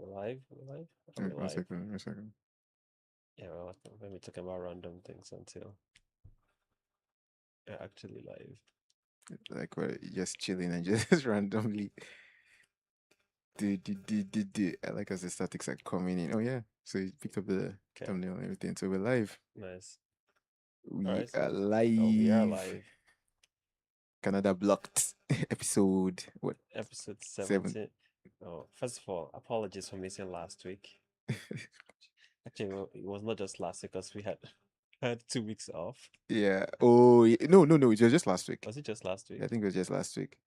We're live. We're live. Are we One live? second, one second. Yeah, well, let me talk about random things until we're actually live. Like we're just chilling and just randomly do. I like as the statics are coming in. Oh yeah. So you picked up the Okay, thumbnail and everything. So we're live. nice. All We right, are so we are live. live. Canada blocked episode what Episode seven? 17. Oh, first of all, apologies for missing last week. Actually, well, it was not just last week because we had had 2 weeks off. Yeah. Oh no. It was just last week. Was it just last week? I think it was just last week.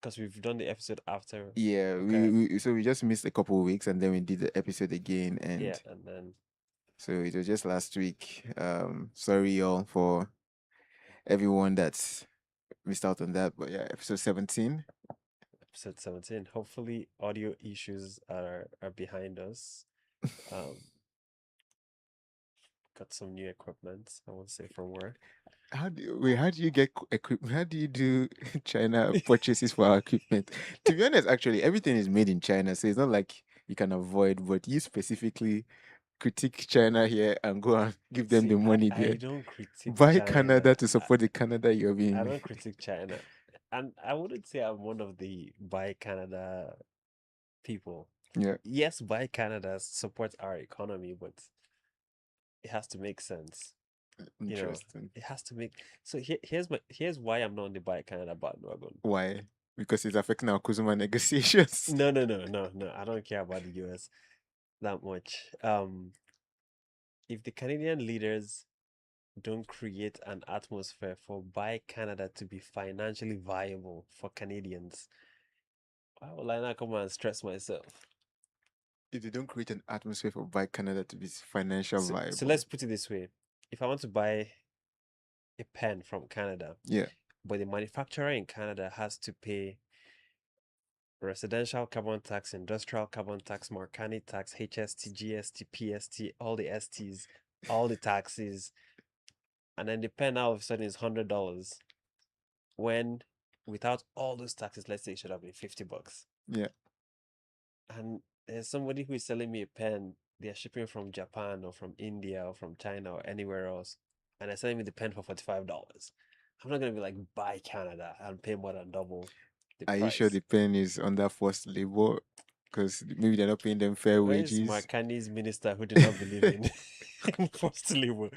Because we've done the episode after. Yeah. Okay. We just missed a couple of weeks and then we did the episode again Yeah, and and then so it was just last week. Sorry y'all for everyone that's missed out on that. But yeah, episode 17. episode 17. Hopefully, audio issues are behind us. Um, got some new equipment, I won't say from where. How do you get equipment? How do you do China purchases for our equipment? To be honest, actually, everything is made in China, so it's not like you can avoid, but you specifically critique China here and go and give them See, the money I there. don't critique Buy Canada China. to support the Canada you're I being. don't critique China. And I wouldn't say I'm one of the Buy Canada people. Yeah, Yes, Buy Canada supports our economy, but it has to make sense. You know, interesting. it has to make so here's why I'm not on the Buy Canada bandwagon. Why? Because it's affecting our CUSMA negotiations. No. I don't care about the US that much. If the Canadian leaders don't create an atmosphere for Buy Canada to be financially viable for Canadians, why will I not come and stress myself? If they don't create an atmosphere for Buy Canada to be financial So viable. let's put it this way. If I want to buy a pen from Canada, Yeah. but the manufacturer in Canada has to pay residential carbon tax, industrial carbon tax, Marcani tax, HST, GST, PST, all the STs, all the taxes, and then the pen now all of a sudden is $100 when without all those taxes, let's say it should have been $50. Yeah. And there's somebody who is selling me a pen, they're shipping from Japan or from India or from China or anywhere else, and they're selling me the pen for $45. I'm not gonna be like, buy Canada and pay more than double the Are you sure price. the pen is under forced labor? Because maybe they're not paying them fair Where is wages. Marcani's minister who did not believe in, in forced labor?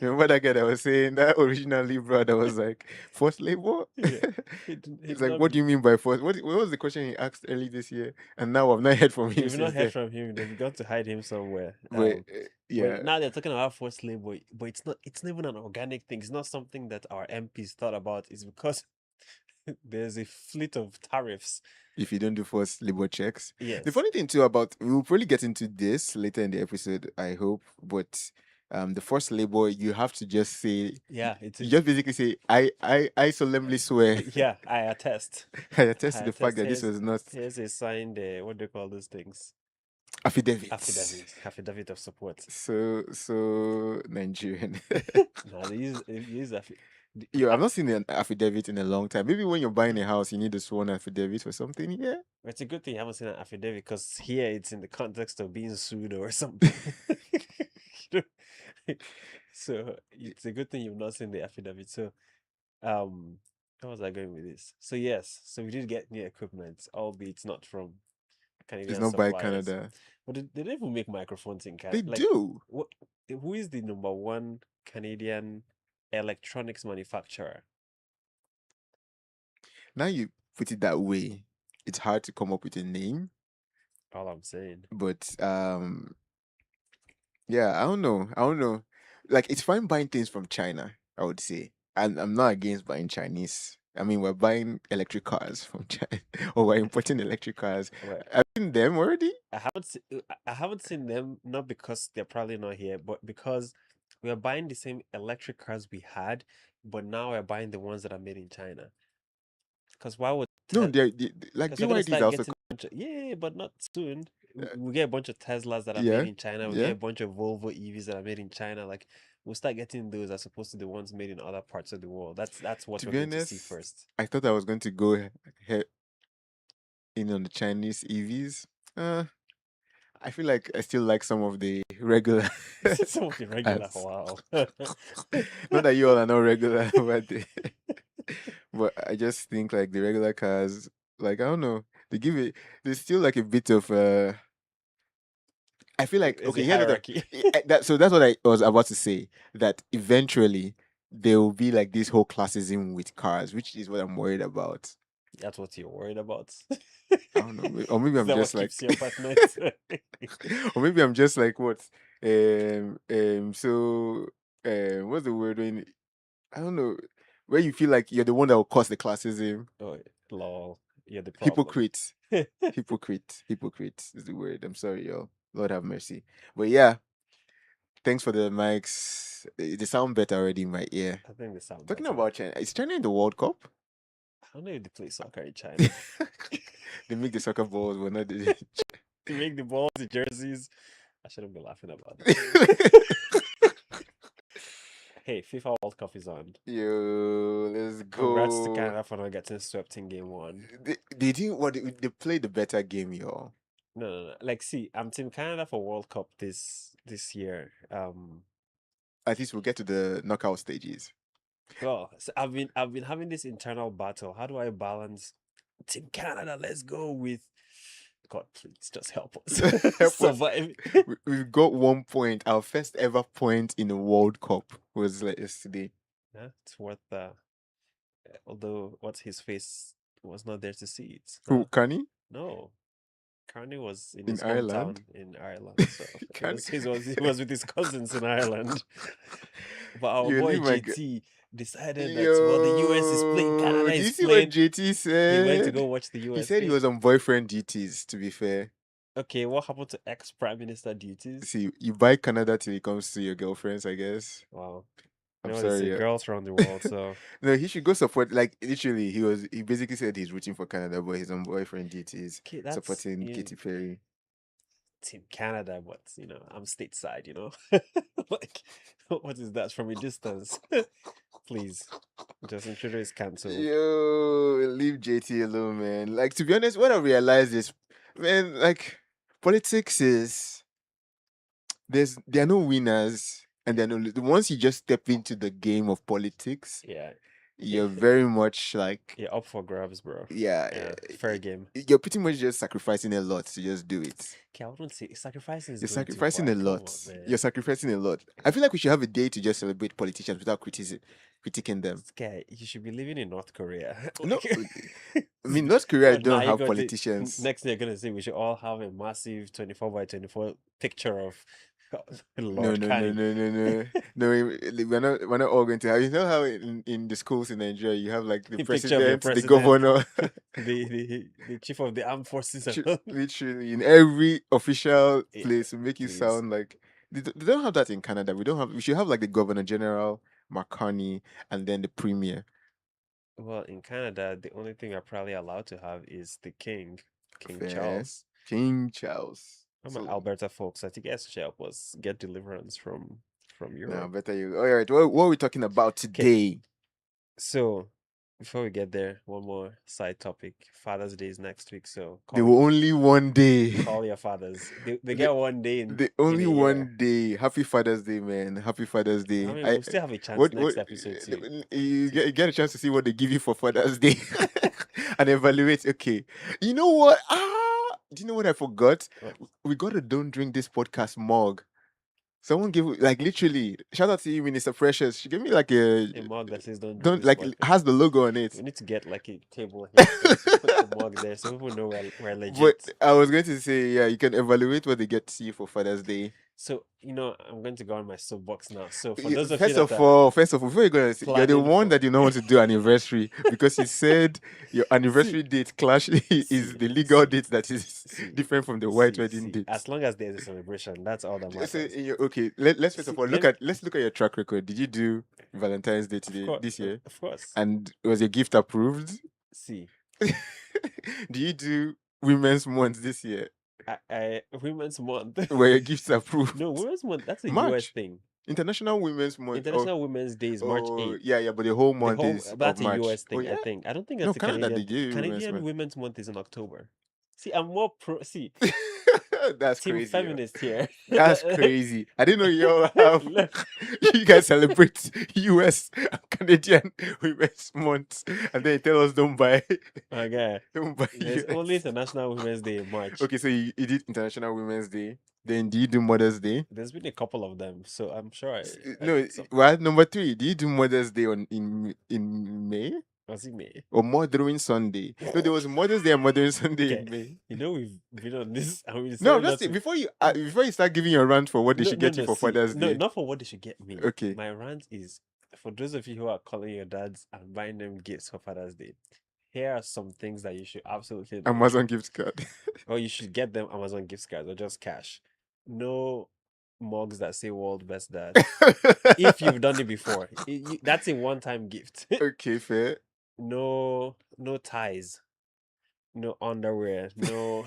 Remember that guy that was saying that original Libra that was like forced labor? Yeah, he It's did like, not what do believe. you mean by forced? What was the question he asked early this year? And now I've not heard from him We've not since heard then. from him. They've got to hide him somewhere. But But yeah, now they're talking about forced labor, but it's not even an organic thing. It's not something that our MPs thought about. It's because there's a fleet of tariffs. if you don't do forced labor checks. The Yes. funny thing too about we'll probably get into this later in the episode, I hope. But the forced labor, you have to just say Yeah, it's you just basically say, I solemnly swear. yeah, I attest. I attest I to the fact attest. that this was not Here's a signed what do you call those things? affidavits. Affidavit of support. So Nigerian. Now they use Yo, I've not seen an affidavit in a long time. Maybe when you're buying a house, you need a sworn affidavit or something. Yeah. it's a good thing you haven't seen an affidavit because here it's in the context of being sued or something. You know? So it's a good thing you've not seen the affidavit. So um how was I going with this? So yes, so we did get new equipment, albeit not from It's Canadian not by suppliers. Canada. But they don't even make microphones in They Canada. Like do. what who is the number one Canadian electronics manufacturer? Now you put it that way, it's hard to come up with a name. All I'm saying. But yeah, I don't know. Like it's fine buying things from China, I would say. And I'm not against buying Chinese. I mean, we're buying electric cars from China, or we're importing electric cars. Well, I've seen them already. I haven't seen them, not because they're probably not here, but because we are buying the same electric cars we had, but now we're buying the ones that are made in China. Because why would No, te- like because we're gonna BYD is start also. getting a bunch of, yeah, but not soon. Uh, We get a bunch of Teslas that are made yeah, in China. We get yeah. a bunch of Volvo EVs that are made in China. Like we'll start getting those as opposed to the ones made in other parts of the world. That's what To we're be going to see honest, first. I thought I was going to go in on the Chinese EVs. Uh, I feel like I still like some of the regular Some of the regular. cars. Wow. Not that you all are not regular, but but I just think like the regular cars, like I don't know, they give it. There's still like a bit of I feel like It's a okay, here's what hierarchy. so that's what I was about to say. That eventually there will be like this whole classism with cars, which is what I'm worried about. That's what you're worried about. I don't know, or maybe Is I'm that what just like, keeps you up at night? or maybe I'm just like what, so, what's the word when I don't know, where you feel like you're the one that will cause the classism. Oh, lol. You're the problem. Hypocrite, hypocrite is the word. I'm sorry, y'all. Lord have mercy. But yeah, thanks for the mics. They sound better already in my ear. I think they sound Talking better. about China, is China in the World Cup? I don't know if they play soccer in China. They make the soccer balls, but not the. To make the balls, the jerseys. I shouldn't be laughing about that. Hey, FIFA World Cup is on. Yo, let's Congrats to go. Canada for not getting swept in game one. They didn't what they played the better game, y'all. No, no, no. Like, see, I'm Team Canada for World Cup this year. At least we'll get to the knockout stages. Well, so I've been having this internal battle. How do I balance Team Canada? Let's go with God. Please just help us Help us. survive. We've got 1 point. Our first ever point in a World Cup was like yesterday. Yeah, it's worth. Although what's his face was not there to see it. Who, Huh? Carney? No, Carney was in In his Ireland? hometown in Ireland, so it Carney? was he was with his cousins in Ireland. But our You boy leave my JT decided that well, the US is playing, Yo, Canada do you is see what playing. JT He went to said? go watch the He US said he game. was on boyfriend duties, to be fair. Okay, what happened to ex Prime Minister duties? See, you buy Canada till it comes to your girlfriends, I guess. Wow, you I'm know what they say, sorry. girls around the world. So No, he should go support. Like literally, he basically said he's rooting for Canada, but his own boyfriend duties okay, that's supporting Katy Perry. Team Canada, but I'm stateside. Like what is that from a distance? Please, Justin Trudeau is cancelled. Yo, leave JT alone, man. Like to be honest, what I realized is, man, like politics is there are no winners and there are no once you just step into the game of politics, Yeah, you're very much like yeah, up for grabs, bro. yeah, Yeah, fair game. you're pretty much just sacrificing a lot to just do it. Okay, I wouldn't say sacrificing is You're going too sacrificing far. a Come lot. on, You're man. sacrificing a lot. I feel like we should have a day to just celebrate politicians without critiquing them. This guy, you should be living in North Korea. No, Like, I mean North Korea now don't you're have going to politicians. next thing you're gonna say we should all have a massive 24 by 24 picture of No, Lord no, no, Carney. no, no, no. No, we're not all going to have, you know how in the schools in Nigeria you have like the A picture of your president, the president, governor, the chief of the armed forces. literally in every official Yeah, place to make you please. sound like they don't have that in Canada. We should have like the governor general, Carney, and then the premier. Well, in Canada, the only thing I'm probably allowed to have is the king, King Fair. Charles. King Charles. I'm an So Alberta folks. I think his help was get deliverance from now Europe. better you. All right, what are we talking about Okay, today? so before we get there, one more side topic. Father's Day is next week, so There were only one day. call your fathers. They the, get one day the in only a year. one day. Happy Father's Day, man. Happy Father's I Day. mean, we'll still have a chance What next episode you get a chance to see what they give you for Father's Day and evaluate. Okay, you know what? Do you know what I forgot? what, We got a don't drink this podcast mug. Someone gave like literally shout out to you, Minister Precious. She gave me like a mug that says don't drink don't this like podcast. has the logo on it. We need to get like a table here so put the mug there so people know we're But legit. I was going to say, yeah, you can evaluate what they get to you for Father's Day. So, I'm going to go on my soapbox now. So, for those of you First that of are all, before you're gonna say, you're the planning one for that you don't want to do anniversary because you said your see, anniversary date clash is see, the legal see, date that is see, different from the white see, wedding see. date. As long as there's a celebration, that's all that So matters. okay, let's first of See, all let's look at your track record. Did you do Valentine's Day of today course, this year? of course. And was your gift approved? See, Do you do Women's Month this year? Women's Month. Were your gifts approved? No, Women's Month. That's a US March. thing. International Women's Month. International Women's Day is March Oh, 8th. yeah, but the whole The month whole is of that's a March. US Oh, thing, I yeah? think. I don't think No, that's a Canada, they Canadian thing. do Women's Canadian Month. Women's Month is in October. See, I'm more pro. See, That's team crazy. Yo. feminist here. That's crazy. I didn't know you all have. Look, You guys celebrate US and Canadian Women's Month, and then you tell us okay. don't buy There's only US. International Women's Day in March. Okay, so you did International Women's Day. Then do you do Mother's Day? There's been a couple of them, so I'm sure I No, did some. well, number three, do you do Mother's Day in May? Was it me? Or Mothering Sunday? No, there was Mother's Day and Mothering Sunday Okay. in May. You know we've been on this and we No, I'm decided just not saying, to. before you start giving your rant for what they No, should no, get you no. for See, Father's no, Day. not for what they should get me. Okay. My rant is for those of you who are calling your dads and buying them gifts for Father's Day. Here are some things that you should absolutely know. Amazon gift card. Or you should get them Amazon gift cards or just cash. No mugs that say "World Best Dad." If you've done it before, that's a one-time gift. Okay, fair. No ties, no underwear, no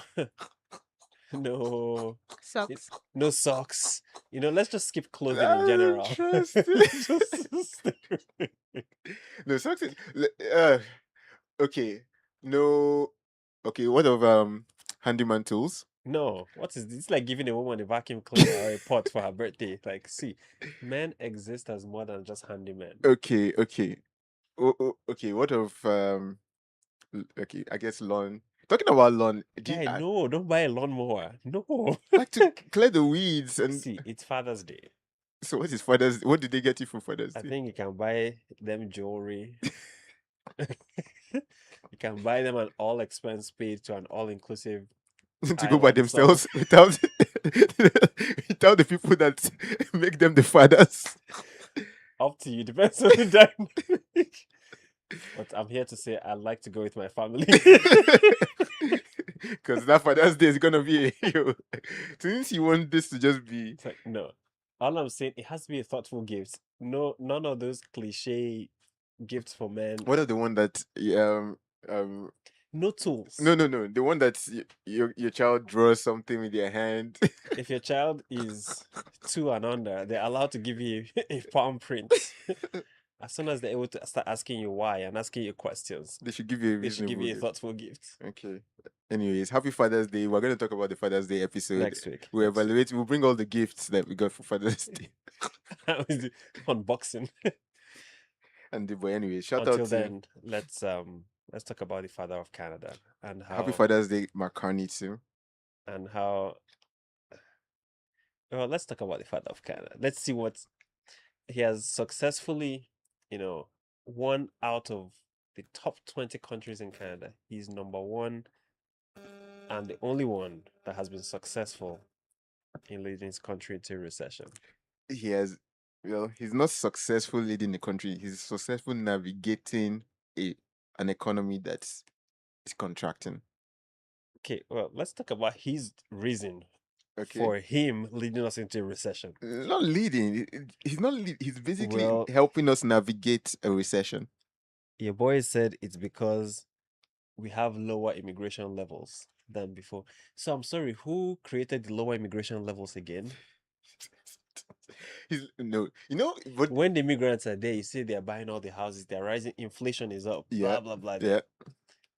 no Socks. no socks. Let's just skip clothing in general. Interesting. Just- No, socks. Okay. No. Okay, what of handyman tools? No, what is this? It's like giving a woman a vacuum cleaner or a pot for her birthday. Like, see, men exist as more than just handymen. Okay. Okay, what of okay, I guess lawn. Talking about lawn, Guy, no, don't buy a lawnmower. No. like to clear the weeds and See, it's Father's Day. so what is Father's? What did they get you for Father's I Day? think you can buy them jewelry. You can buy them an all expense paid to an all inclusive To go by island themselves without without the people that make them the fathers. Up to you, depends on the dynamic. But I'm here to say I'd like to go with my family. Because that Father's Day is gonna be since you want this to just be It's like, no. All I'm saying, it has to be a thoughtful gift. No, none of those cliche gifts for men. what are the one that No tools. no, the one that your child draws something with their hand. If your child is 2 and under, they're allowed to give you a palm print. As soon as they're able to start asking you why and asking you questions, They should give you a they should give reasonable you a gift. thoughtful gift. Okay. Anyways, happy Father's Day. We're going to talk about the Father's Day episode. Next week. We'll evaluate. We'll bring all the gifts that we got for Father's Day. Unboxing. But anyway, shout Until out to then, let's talk about the father of Canada and how Happy Father's Day, Carney too. and how. Well, let's talk about the father of Canada. Let's see what he has successfully, one out of the top 20 countries in Canada. He's number one and the only one that has been successful in leading his country into recession. He has, he's not successful leading the country. He's successful navigating an economy that's contracting. Okay, well, let's talk about his reason Okay. for him leading us into a recession. Not leading. He's not. He's basically Well- helping us navigate a recession. Your boy said it's because we have lower immigration levels than before. So I'm sorry, who created the lower immigration levels again? But When the immigrants are there, you say they're buying all the houses, they're rising, inflation is up, Yeah, blah blah blah. yeah,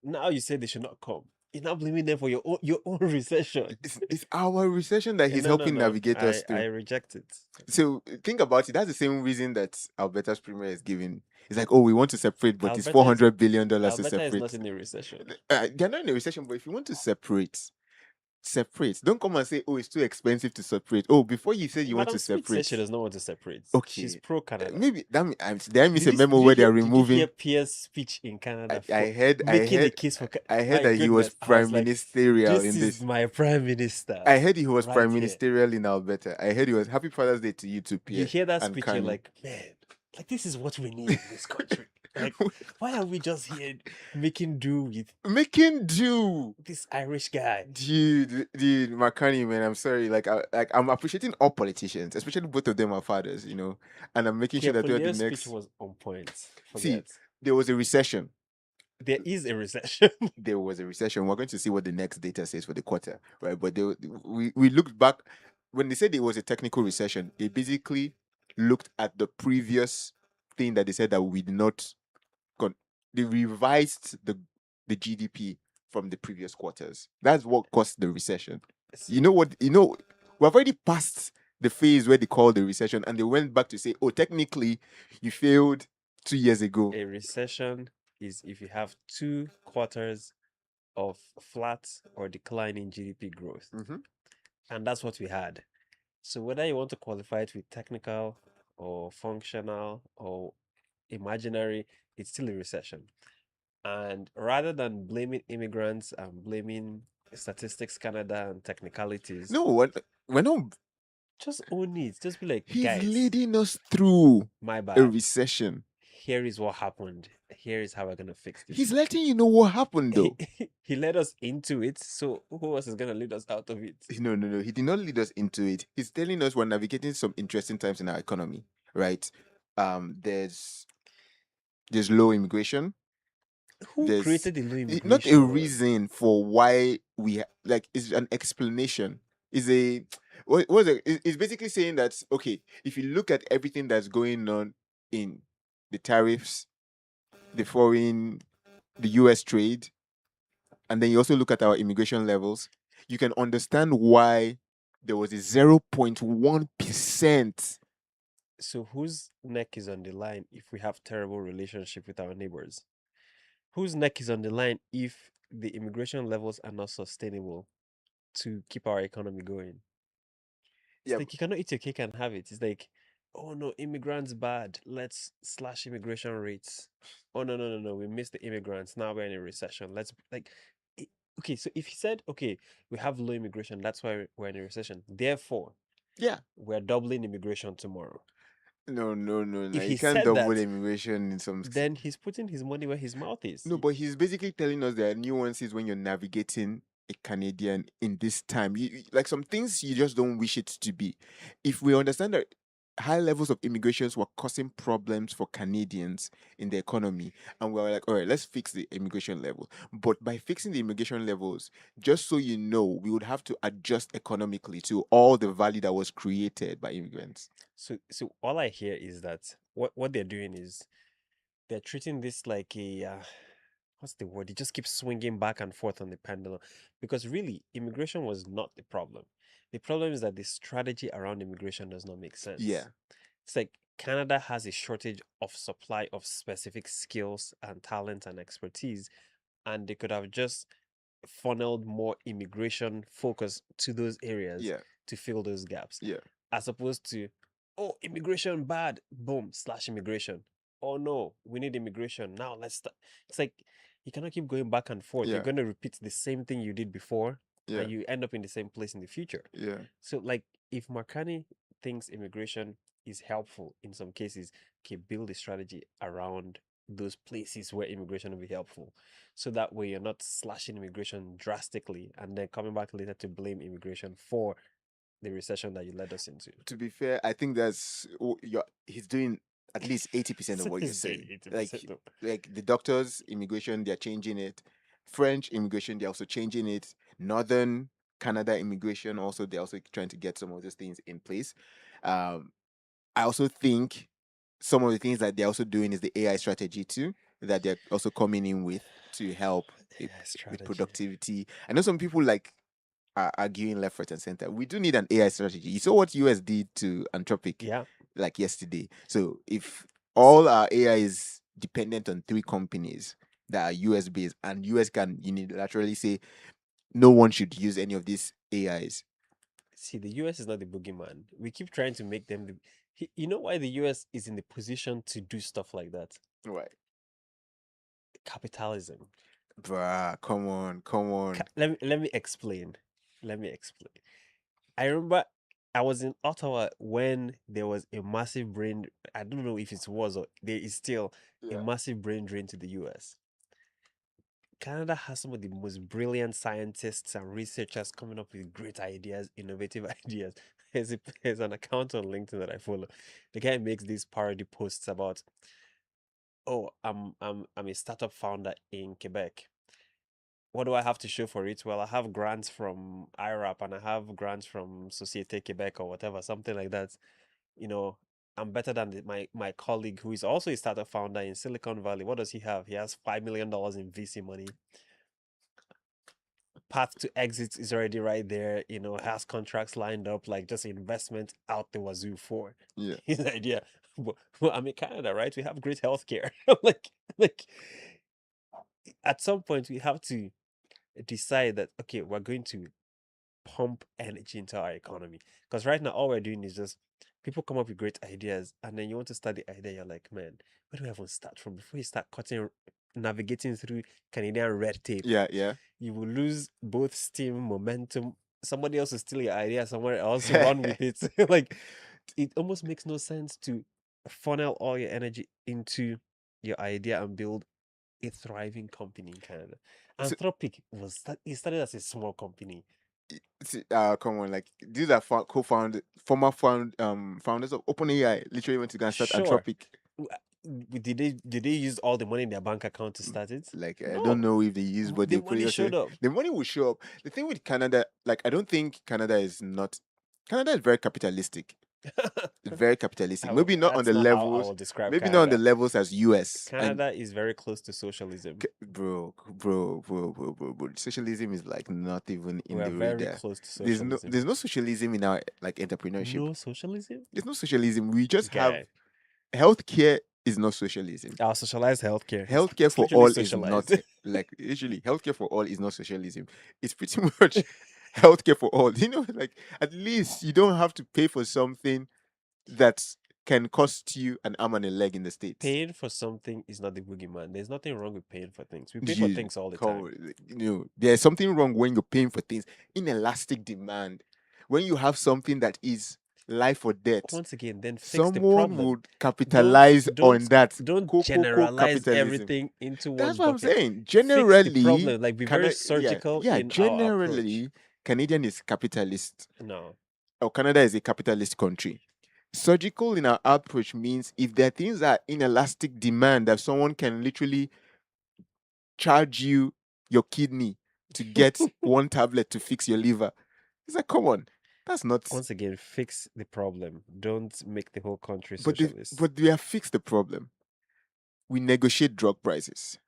Now you say they should not come. You're not blaming them for your own recession. it's our recession that he's No, helping no. navigate us through. I reject it. So think about it. That's the same reason that Alberta's premier is giving. It's like, oh, we want to separate, but it's Alberta is- $400 billion to Alberta is separate. not in a recession. They're not in a recession, but if you want to separate. Don't come and say, oh, it's too expensive to separate. Oh, before you say you want Madam to Smith separate. says she does not want to separate. Okay. She's pro Canada. Maybe did I miss a memo where they're removing? Did you hear Pierre's speech in Canada? I heard making a case for. I heard My that he was goodness, I prime like, ministerial this in is this. my prime minister. I heard he was right prime here. ministerial in Alberta. I heard he was Happy Father's Day to you too, Pierre. You hear that and speech, Carney. you're like, man, like this is what we need in this country. Like, why are we just here making do with Making do, this Irish guy? dude, McCartney, man. I'm sorry. I'm appreciating all politicians, especially both of them are fathers, and I'm making sure that they're the Pierre's next. speech was on point. See, Forget. there was a recession. There is a recession. There was a recession. We're going to see what the next data says for the quarter, right? But we looked back when they said it was a technical recession. It basically looked at the previous thing that they said that we did not con- they revised the GDP from the previous quarters. That's what caused the recession. You See, know what? We've already passed the phase where they called the recession, and they went back to say, "Oh, technically, you failed 2 years ago." a recession is if you have 2 quarters of flat or declining GDP growth. Mhm. And that's what we had. So whether you want to qualify it with technical or functional or imaginary, it's still a recession. And rather than blaming immigrants and blaming Statistics Canada and technicalities, No, we're not. just own it. Just be like, He's guys, leading us through my a bad. recession. Here is what happened. Here is how we're gonna fix He's this. letting you know what happened, He, though. he led us into it, so who else is gonna lead us out of it? No, no, no. He did not lead us into it. He's telling us we're navigating some interesting times in our economy, right? There's low immigration. Who There's created the low not a immigration? reason for why like it's an explanation. Is a what was it? It's basically saying that okay, if you look at everything that's going on in the tariffs, the foreign, the U.S. trade, and then you also look at our immigration levels, you can understand why there was a 0.1%. So whose neck is on the line if we have terrible relationship with our neighbors? Whose neck is on the line if the immigration levels are not sustainable to keep our economy going? It's Yeah, like you cannot eat your cake and have it. It's like, oh no, immigrants bad. Let's slash immigration rates. Oh no, no, no, no. We missed the immigrants. Now we're in a recession. Let's like i- okay, so if he said, okay, we have low immigration, that's why we're in a recession. Therefore, yeah. we're doubling immigration tomorrow. No, no, no, no. If You he can't said double that, immigration in some. then he's putting his money where his mouth is. No, but he's basically telling us there are nuances when you're navigating a Canadian in this time. Like some things you just don't wish it to be. If we understand that high levels of immigrations were causing problems for Canadians in the economy, and we were like, all right, let's fix the immigration level. But by fixing the immigration levels, just so you know, we would have to adjust economically to all the value that was created by immigrants. So all I hear is that what they're doing is they're treating this like a what's the word? It just keeps swinging back and forth on the pendulum because really immigration was not the problem. The problem is that the strategy around immigration does not make Yeah, sense. It's like Canada has a shortage of supply of specific skills and talent and expertise, and they could have just funneled more immigration focus to those areas yeah, to fill those gaps, yeah, as opposed to, oh, immigration bad, boom, slash immigration. Oh no, we need immigration. Now let's start. It's like you cannot keep going back and forth. You're yeah, going to repeat the same thing you did before yeah, and you end up in the same place in the future. yeah. So, like, if Marcani thinks immigration is helpful in some cases, okay, build a strategy around those places where immigration will be helpful. So that way you're not slashing immigration drastically and then coming back later to blame immigration for the recession that you led us into. To be fair, I think he's doing at least 80% of what you're He's doing saying. 80% though. Like the doctors, immigration, they're changing it. French immigration, they're also changing it. Northern Canada immigration, also they're also trying to get some of those things in place. Um, I also think some of the things that they're also doing is the AI strategy too, that they're also coming in with to help Yeah, with strategy. productivity. I know some people like are arguing left, right, and center. We do need an AI strategy. You saw what US did to Anthropic Yeah. like yesterday. So if S- all our AI is dependent on three companies that are US based, and US can unilaterally say no one should use any of these AIs. See, the US is not the boogeyman. We keep trying to make them the. You know why the US is in the position to do stuff like that? Right. Capitalism. Bruh, come on, come on. Let me explain. Let me explain. I remember I was in Ottawa when there was a massive brain. I don't know if it was or there is still a Yeah. massive brain drain to the US. Canada has some of the most brilliant scientists and researchers coming up with great ideas, innovative ideas. There's an account on LinkedIn that I follow. The guy makes these parody posts about, oh, I'm a startup founder in Quebec. What do I have to show for it? Well, I have grants from IRAP and I have grants from Société Québec or whatever, something like that. You know, I'm better than my colleague who is also a startup founder in Silicon Valley. What does he have? He has $5 million in VC money. Path to exit is already right there. Has contracts lined up, like just investment out the wazoo for Yeah. his idea. Well, I'm in Canada, right? We have great healthcare. like at some point we have to decide that okay, we're going to pump energy into our economy. Because right now, all we're doing is just people come up with great ideas, and then you want to start the idea. You're like, man, where do I even start from? Before you start navigating through Canadian red tape, Yeah, yeah. you will lose both steam, momentum. Somebody else will steal your idea somewhere else, run with it. Like, it almost makes no sense to funnel all your energy into your idea and build a thriving company in Canada. So, Anthropic it started as a small company. come on, like these are co-founded, former founders of OpenAI. Literally went to go and start Sure. Anthropic. Did they use all the money in their bank account to start it? Like I don't No. know if they use, but The they pretty money much say showed up. the money will show up. The thing with Canada, like I don't think Canada is not. Canada is very capitalistic. Very capitalistic. Maybe not on That's the not how I levels. will describe Maybe not on the Canada. levels as US. And Canada is very close to socialism. bro, socialism is like not even in We are the very radar. close to There's no socialism. there's no socialism in our like entrepreneurship. No socialism? There's no socialism. We just have Guy. healthcare is not socialism. Our socialized healthcare. Healthcare It's for literally all is not socialized. like usually healthcare for all is not socialism. It's pretty much healthcare for all. Like at least you don't have to pay for something that can cost you an arm and a leg in the States. Paying for something is not the boogeyman. There's nothing wrong with paying for things. We pay for You things all the call, time. there's something wrong when you're paying for things. Inelastic demand. When you have something that is life or death, Once again, then fix the someone problem. would capitalize on that. Don't generalize Capitalism. everything into That's one what I'm bucket. saying. Fix the Generally, problem. Like be can very I, yeah, surgical yeah. in our approach. Generally, Canadian is capitalist, No. or Canada is a capitalist country. Surgical in our approach means if there are things that are inelastic demand that someone can literally charge you your kidney to get one tablet to fix your liver. It's like, come on, that's not. Once again, fix the problem. Don't make the whole country But socialist. we have fixed the problem. We negotiate drug prices.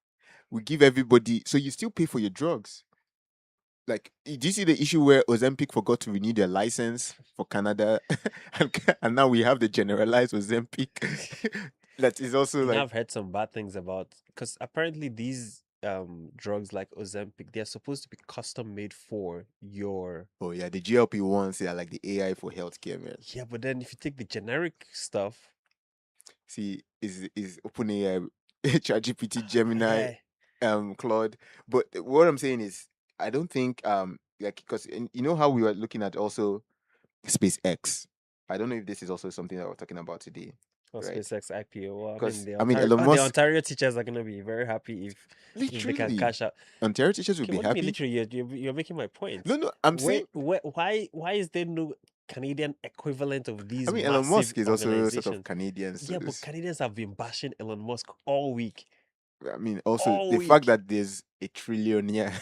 We give everybody, so you still pay for your drugs. Like, do you see the issue where Ozempic forgot to renew their license for Canada, and now we have the generalized Ozempic that is also like, I've heard some bad things about because apparently these drugs like Ozempic, they're supposed to be custom made for your oh yeah, the GLP-1s are like the AI for healthcare, man. yeah, but then if you take the generic stuff, See, is OpenAI, ChatGPT, Gemini, Claude. But what I'm saying is, I don't think like because you know how we were looking at also SpaceX. I don't know if this is also something that we're talking about today, or right? SpaceX IPO. Well, I mean Because I mean, Elon The Musk Ontario teachers are gonna be very happy if they can literally, cash out. Ontario teachers would Okay, be what do you mean happy. literally? You're making my point. No, I'm saying. Why is there no Canadian equivalent of I these mean, Elon massive Musk is also sort of organizations? Canadian, so Yeah, but Canadians have been bashing Elon Musk all week. I mean, also All the fact week. that there's a trillionaire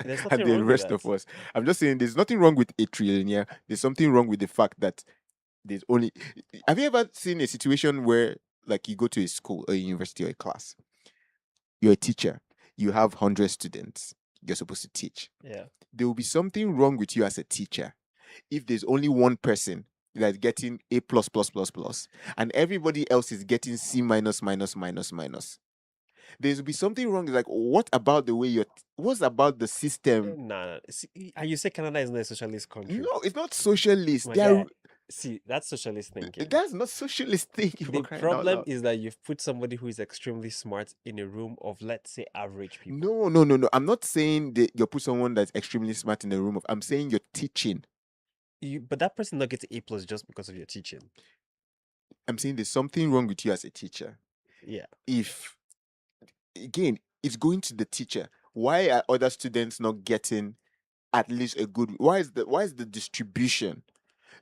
There's and nothing the wrong with rest that. of us. I'm just saying there's nothing wrong with a trillionaire. There's something wrong with the fact that there's only. Have you ever seen a situation where, like, you go to a school or a university or a class, you're a teacher, you have 100 students, you're supposed to teach. Yeah. There will be something wrong with you as a teacher if there's only one person that's getting A plus plus plus plus, and everybody else is getting C minus minus minus minus. There's be something wrong. Like, what about the way what's about the system? Nah. And you say Canada is not a socialist country. No, it's not socialist. My They guy, are see, that's socialist thinking. that's not socialist thinking for The crying out problem loud. is that you've put somebody who is extremely smart in a room of, let's say, average people. No. I'm not saying that you put someone that's extremely smart in the room of. I'm saying you're teaching. But that person not get A plus just because of your teaching. I'm saying there's something wrong with you as a teacher. Yeah. If again, it's going to the teacher. Why are other students not getting at least a good? Why is the distribution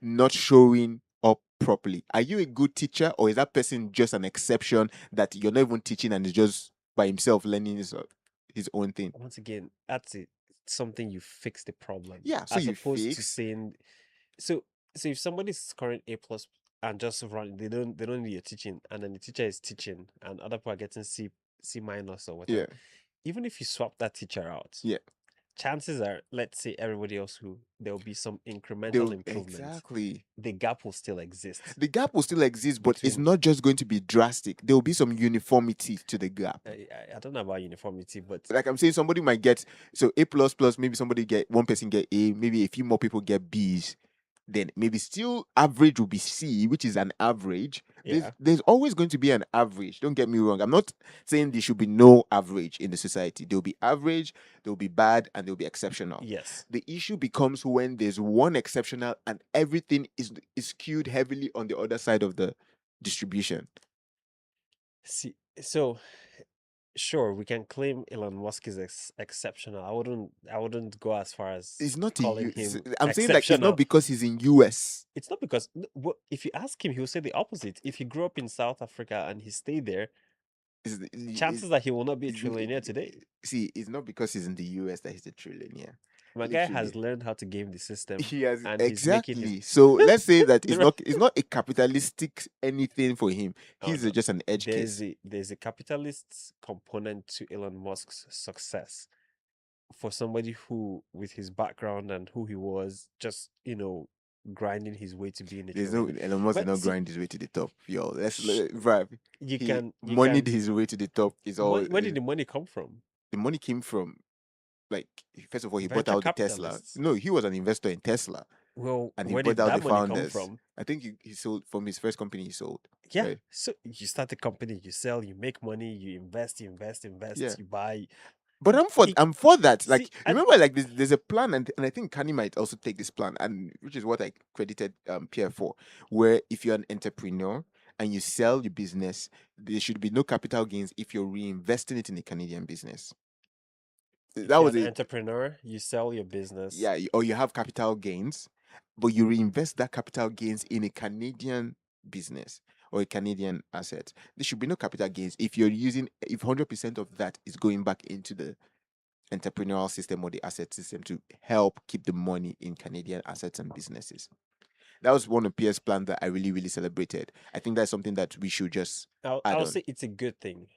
not showing up properly? Are you a good teacher, or is that person just an exception that you're not even teaching and is just by himself learning his own thing? Once again, that's it. Something you fix the problem. Yeah, so As you opposed to fix. saying so if somebody's scoring A plus and just run. They don't need your teaching, and then the teacher is teaching, and other people are getting C minus or whatever. Yeah. Even if you swap that teacher out, Yeah. chances are, let's say everybody else who there will be some incremental They'll improvements. exactly. The gap will still exist The gap will still exist, but it's between. not just going to be drastic. There will be some uniformity to the gap. I don't know about uniformity, but Like I'm saying, somebody might get so A plus plus, maybe somebody get one person get A, maybe a few more people get B's. Then maybe still average will be C, which is an average. There's yeah, there's always going to be an average. Don't get me wrong. I'm not saying there should be no average in the society. There'll be average, there'll be bad, and there'll be exceptional. yes. The issue becomes when there's one exceptional and everything is skewed heavily on the other side of the distribution. See, so sure, we can claim Elon Musk is exceptional. I wouldn't go as far as It's not a calling U. him I'm saying like it's not exceptional. because he's in US. It's not because if you ask him, he'll say the opposite. If he grew up in South Africa and he stayed there, It's, chances that he will not be a it's, trillionaire today. see, it's not because he's in the US that he's a trillionaire. My guy has Literally. learned how to game the system, He has and he's making his. exactly. So let's say that There are- it's not a capitalistic anything for him. oh He's no, just an edge there's case. a capitalist component to Elon Musk's success. For somebody who, with his background and who he was, just grinding his way to being a There's no trillionaire. Elon Musk did But not see, grind his way to the top, yo. sh- Right. you He can you moneyed can. his way to the top. Is all Where did the money come from? the money came from. Like first of all, he bought Venture out the Tesla. capitalists. No, he was an investor in Tesla, Well, and he where bought did out that the money come founders. from? I think he sold from his first company. He sold. Yeah. Right? So you start a company, you sell, you make money, you invest, Yeah. you buy. But It- I'm for that. See, Like remember, like there's a plan, and I think Carney might also take this plan, and which is what I credited Pierre for, where if you're an entrepreneur and you sell your business, there should be no capital gains if you're reinvesting it in a Canadian business. if That you're was an a entrepreneur, you sell your business. yeah, or you have capital gains, but you reinvest that capital gains in a Canadian business or a Canadian asset. There should be no capital gains if you're using if 100% of that is going back into the entrepreneurial system or the asset system to help keep the money in Canadian assets and businesses. That was one of Pierre's plans that I really, really celebrated. I think that's something that we should just add I'll on. say it's a good thing.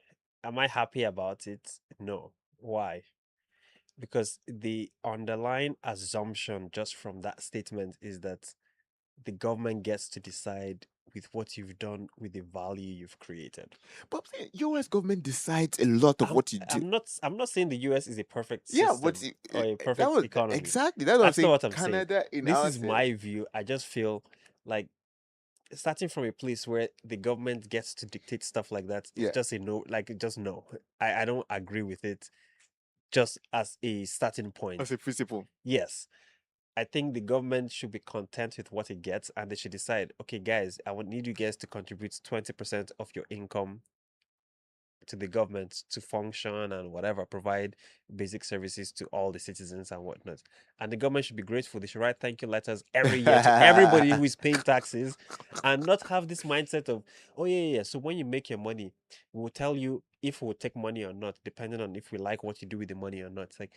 Am I happy about it? No. Why? Because the underlying assumption just from that statement is that the government gets to decide with what you've done with the value you've created. But the US government decides a lot of I'm what you do. I'm not saying the US is a perfect Yeah, but system or a that perfect was economy. exactly that's what I'm That's not saying. what I'm saying. Canada in This our is my view. I just feel like starting from a place where the government gets to dictate stuff like that is yeah. just a no, like just no. I don't agree with it just as a starting point. As a principle. Yes. I think the government should be content with what it gets and they should decide, okay, guys, I would need you guys to contribute 20% of your income to the government to function and whatever, provide basic services to all the citizens and whatnot. And the government should be grateful. They should write thank you letters every year to everybody who is paying taxes and not have this mindset of, oh, yeah. So when you make your money, we'll tell you if we'll take money or not, depending on if we like what you do with the money or not. It's like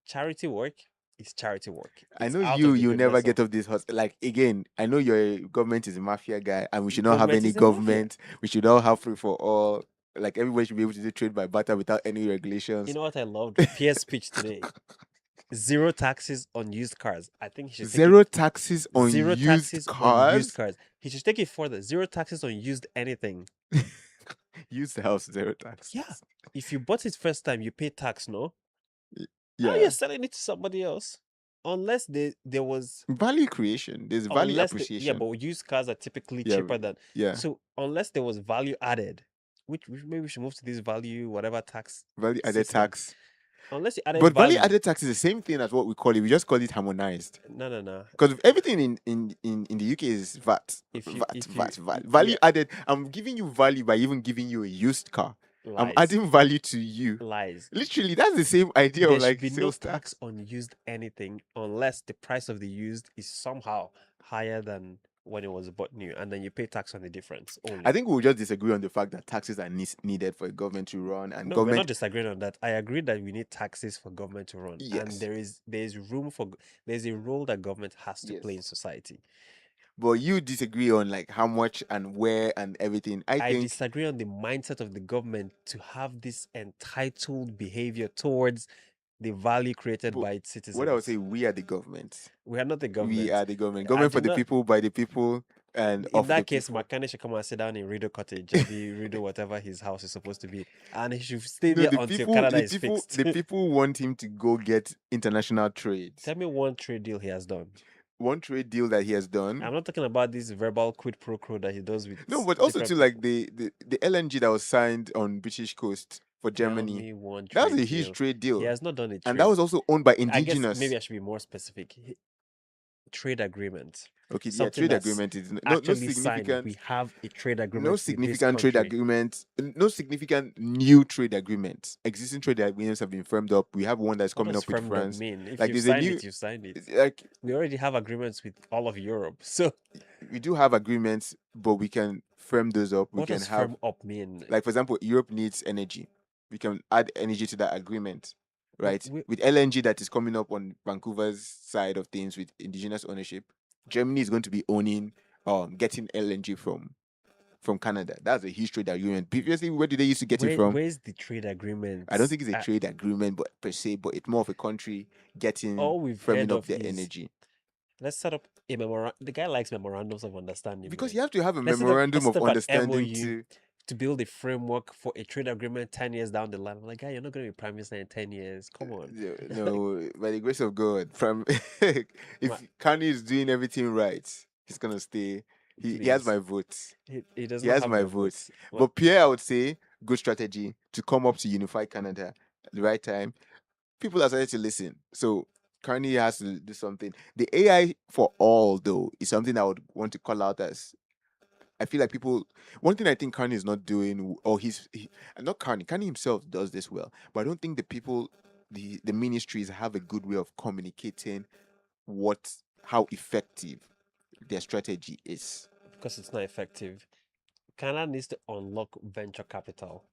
charity work is charity work. I It's know out of the you never goodness get of off this like again, I know your government is a mafia guy and we should not have government any is a mafia. government. We should all have free for all. Like everybody should be able to do trade by barter without any regulations. You know what I loved? Pierre's speech today. Zero taxes on used cars. I think he should take Zero it. taxes on Zero used taxes on used cars. cars. He should take it further. Zero taxes on used anything. Used house, zero taxes. Yeah. If you bought it first time, you pay tax, no? Now Yeah. you're selling it to somebody else. Unless there was Value creation. There's value yeah, appreciation. but used cars are typically Yeah. cheaper than Yeah. so unless there was value added, which maybe we should move to this value, whatever tax Value added system. tax. Unless you added But value value. added tax is the same thing as what we call it. We just call it harmonized. No. Because everything in the UK is VAT. If you VAT. Value yeah, added. I'm giving you value by even giving you a used car. I'm lies. adding value to you. Lies. Literally, that's the same idea There of should like be no sales tax on used anything unless the price of the used is somehow higher than when it was bought new, and then you pay tax on the difference only. I think we'll just disagree on the fact that taxes are needed for a government to run and No, we're not government. disagreeing on that. I agree that we need taxes for government to run, Yes. and there's room for there's a role that government has to Yes. play in society. But you disagree on like how much and where and everything. I I think, disagree on the mindset of the government to have this entitled behavior towards the value created but by its what I would citizens. say, we are the government. We are not the We government. are the government. I Government for do the not. people, by the people, and In of the that case, people. Makane should come and sit down in Rideau Cottage, Abi Rideau, whatever his house is supposed to be, and he should stay No, there the until people, Canada the is people, fixed. the people want him to go get international trade. Tell me one trade deal he has done. One trade deal that he has done. I'm not talking about this verbal quid pro quo that he does with No, but also different too, like people. the LNG that was signed on British coast for Tell Germany. me one That was trade a huge deal. trade He deal, has not done a and that trade. was also owned by I guess maybe indigenous. I should be more specific. Trade agreement. Okay, yeah, Something trade that's agreement is no actually signed. We significant, have a trade no agreement with this significant trade country. agreement, no significant new trade agreements. Existing trade agreements have been firmed up. We have one that's What coming does up with firmed up France. mean? If Like you've there's a signed new, it, you've signed it. like We already have agreements with all of Europe. So we do have agreements, but we can firm those up. We what can does have, firm up mean? like for example, Europe needs energy. We can add energy to that agreement, But right? With LNG that is coming up on Vancouver's side of things with indigenous ownership, Germany is going to be owning, getting LNG from Canada. That's a huge trade agreement. Previously, where did they used to get it from? where's the trade agreement? I don't think it's a trade agreement, but per se, but it's more of a country getting All we've firming heard up of their is energy. let's set up a memorandum. The guy likes memorandums of understanding, Because man. you have to have a Let's memorandum set of up an understanding MOU to build a framework for a trade agreement 10 years down the line. I'm like, guy, you're not going to be prime minister in 10 years. Come on. No, by the grace of God, from Ma- if Carney is doing everything right, he's gonna stay. He has Please. my vote. He does He not has have my your vote. votes. Well, But Pierre, I would say, good strategy to come up to unify Canada at the right time. People are starting to listen. So Carney has to do something. The AI for all though is something I would want to call out as I feel like people. One thing I think Carney is not doing, or not Carney. Carney himself does this well, but I don't think the people, the ministries have a good way of communicating what how effective their strategy is. because it's not effective. Canada needs to unlock venture capital.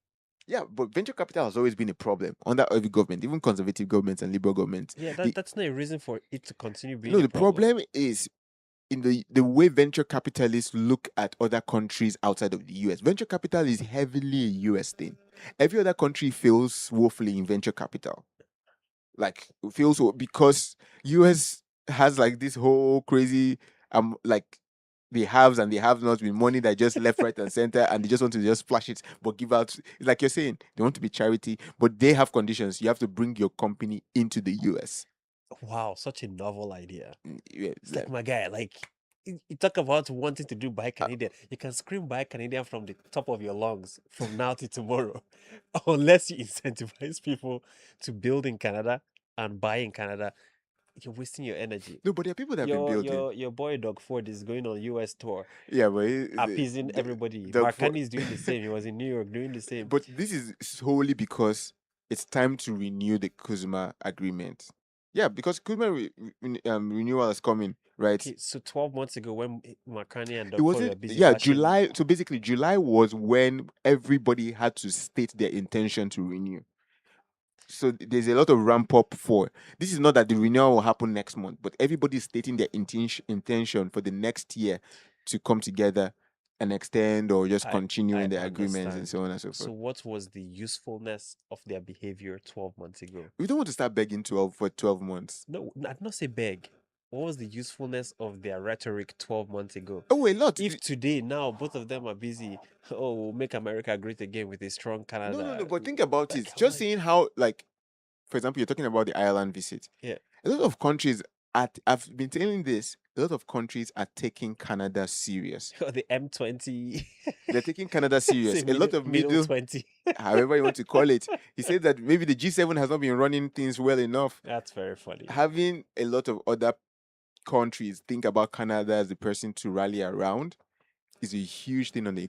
Yeah, but venture capital has always been a problem under every government, even conservative governments and liberal governments. Yeah, The that's not a reason for it to continue being no, a the problem. problem is in the way venture capitalists look at other countries outside of the US. Venture capital is heavily a US thing. Every other country fails woefully in venture capital. Like fails because US has like this whole crazy like the haves and the have nots with money that just left, right, and center, and they just want to just splash it, but give out. Like you're saying, they want to be charity, but they have conditions. You have to bring your company into the US. Wow, such a novel idea. Yeah, It's like my guy, like you talk about wanting to do buy Canadian. You can scream buy Canadian from the top of your lungs from now to tomorrow, unless you incentivize people to build in Canada and buy in Canada. You're wasting your energy. no, but there are people that have been building. Your boy Doug Ford is going on US tour, Yeah, but appeasing everybody. the Mark for, Carney is doing the same. He was in New York doing the same. but this is solely because it's time to renew the CUSMA agreement. Yeah, because CUSMA renewal is coming, right? Okay, so 12 months ago when Mark Carney and It Doug Ford were wasn't, busy yeah, bashing, July. So basically, July was when everybody had to state their intention to renew. So there's a lot of ramp up for this. Is not that the renewal will happen next month, but everybody's stating their intention for the next year to come together and extend or just I continue I in the agreements and understand. so on and so So forth. what was the usefulness of their behavior 12 months ago? We don't want to start begging 12 for 12 months. No, I'd not say beg. What was the usefulness of their rhetoric 12 months ago? Oh, a lot. If today, now, both of them are busy, oh, we'll make America great again with a strong No. Canada. But think about Like, it. I'm Just like, seeing how, like, for example, you're talking about the Ireland visit. yeah, A lot of countries, I've been telling this, a lot of countries are taking Canada serious. the M20, They're taking Canada serious. say A lot of middle middle, 20. however you want to call it. He said that maybe the G7 has not been running things well enough. That's very funny. Having a lot of other countries think about Canada as the person to rally around is a huge thing on the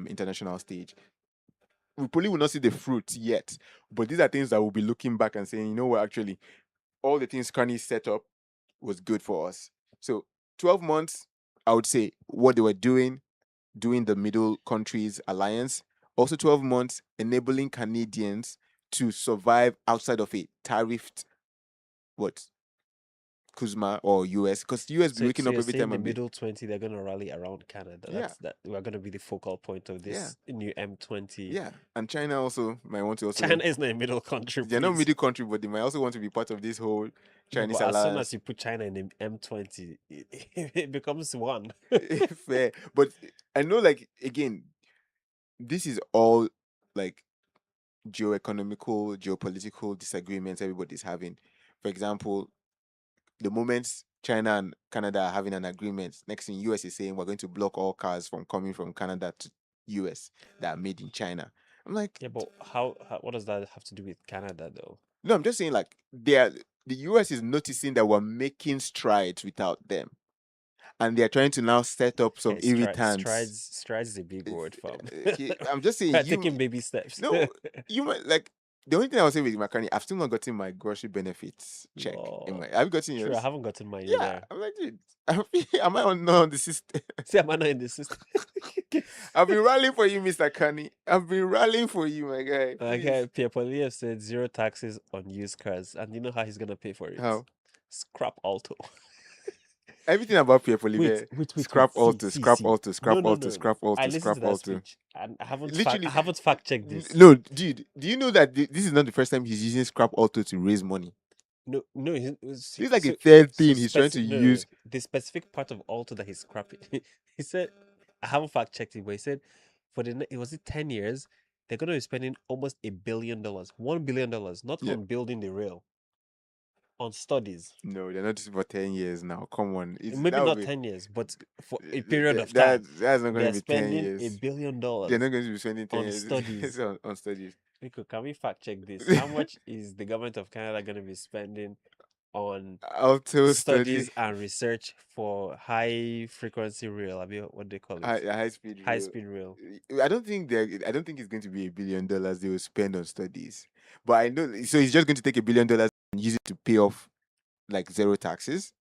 international stage. We probably will not see the fruit yet, but these are things that we'll be looking back and saying, you know what, actually, all the things Carney set up was good for us. So 12 months, I would say what they were doing the Middle Countries Alliance. Also 12 months enabling Canadians to survive outside of a tariffed what CUSMA or US, because US be waking So up you're every saying time the and be, middle 20, they're gonna rally around Canada. yeah, That we're gonna be the focal point of yeah, this new M20. yeah. And China also might want to also, China is not a middle country, they're not please. middle country, but they might also want to be part of this whole No, Chinese but as soon as alliance. you put China in the M20, it becomes one. Fair. But I know, like, again, this is all like geoeconomical, geopolitical disagreements everybody's having. For example, the moment China and Canada are having an agreement, next thing US is saying we're going to block all cars from coming from Canada to US that are made in China. I'm like, Yeah, but how what does that have to do with Canada though? no, I'm just saying, like, the US is noticing that we're making strides without them. And they're trying to now set up some Hey, irritants. strides is a big word, fam. Okay, I'm just saying, We're taking baby steps. no, you might, like, the only thing I would say with my Carney, I've still not gotten my grocery benefits check. No, Have you gotten true. I yours? haven't gotten mine Yeah, either. I'm like, dude, am I on, not on the system? See, am I not in the system? I've been rallying for you, Mr. Carney. I've been rallying for you, my guy. Please. Okay, Pierre Poliev said zero taxes on used cars, and you know how he's gonna pay for it? How? Scrap Alto. Everything about Pierre Polivier, Wait. scrap alto, scrap See. alto, No, scrap no, alto, no. scrap I alto, listened scrap to that alto. speech, and I Literally, haven't fact checked this. no, dude. Do you know that this is not the first time he's using scrap auto to raise money? No, no. This is like the third So thing he's trying to specific. No, no, no. use. The specific part of Alto that he's scrapping. He said, I haven't fact checked it, but he said for it was it 10 years, they're gonna be spending almost $1 billion, $1 billion, not Yeah, on building the rail, on studies. no, they're not just for 10 years now. Come on, Maybe that would not be 10 years, but for a period of that time, that's not going to they're be ten spending a years. billion They're dollars not going to be spending ten on years studies. on studies. Rico, can we fact check this? How much is the government of Canada going to be spending on Auto study, studies and research for high frequency rail? I mean, what they call it? high speed High rail. speed rail. I don't think it's going to be $1 billion they will spend on studies. But I know, so he's just going to take $1 billion and use it to pay off like zero taxes.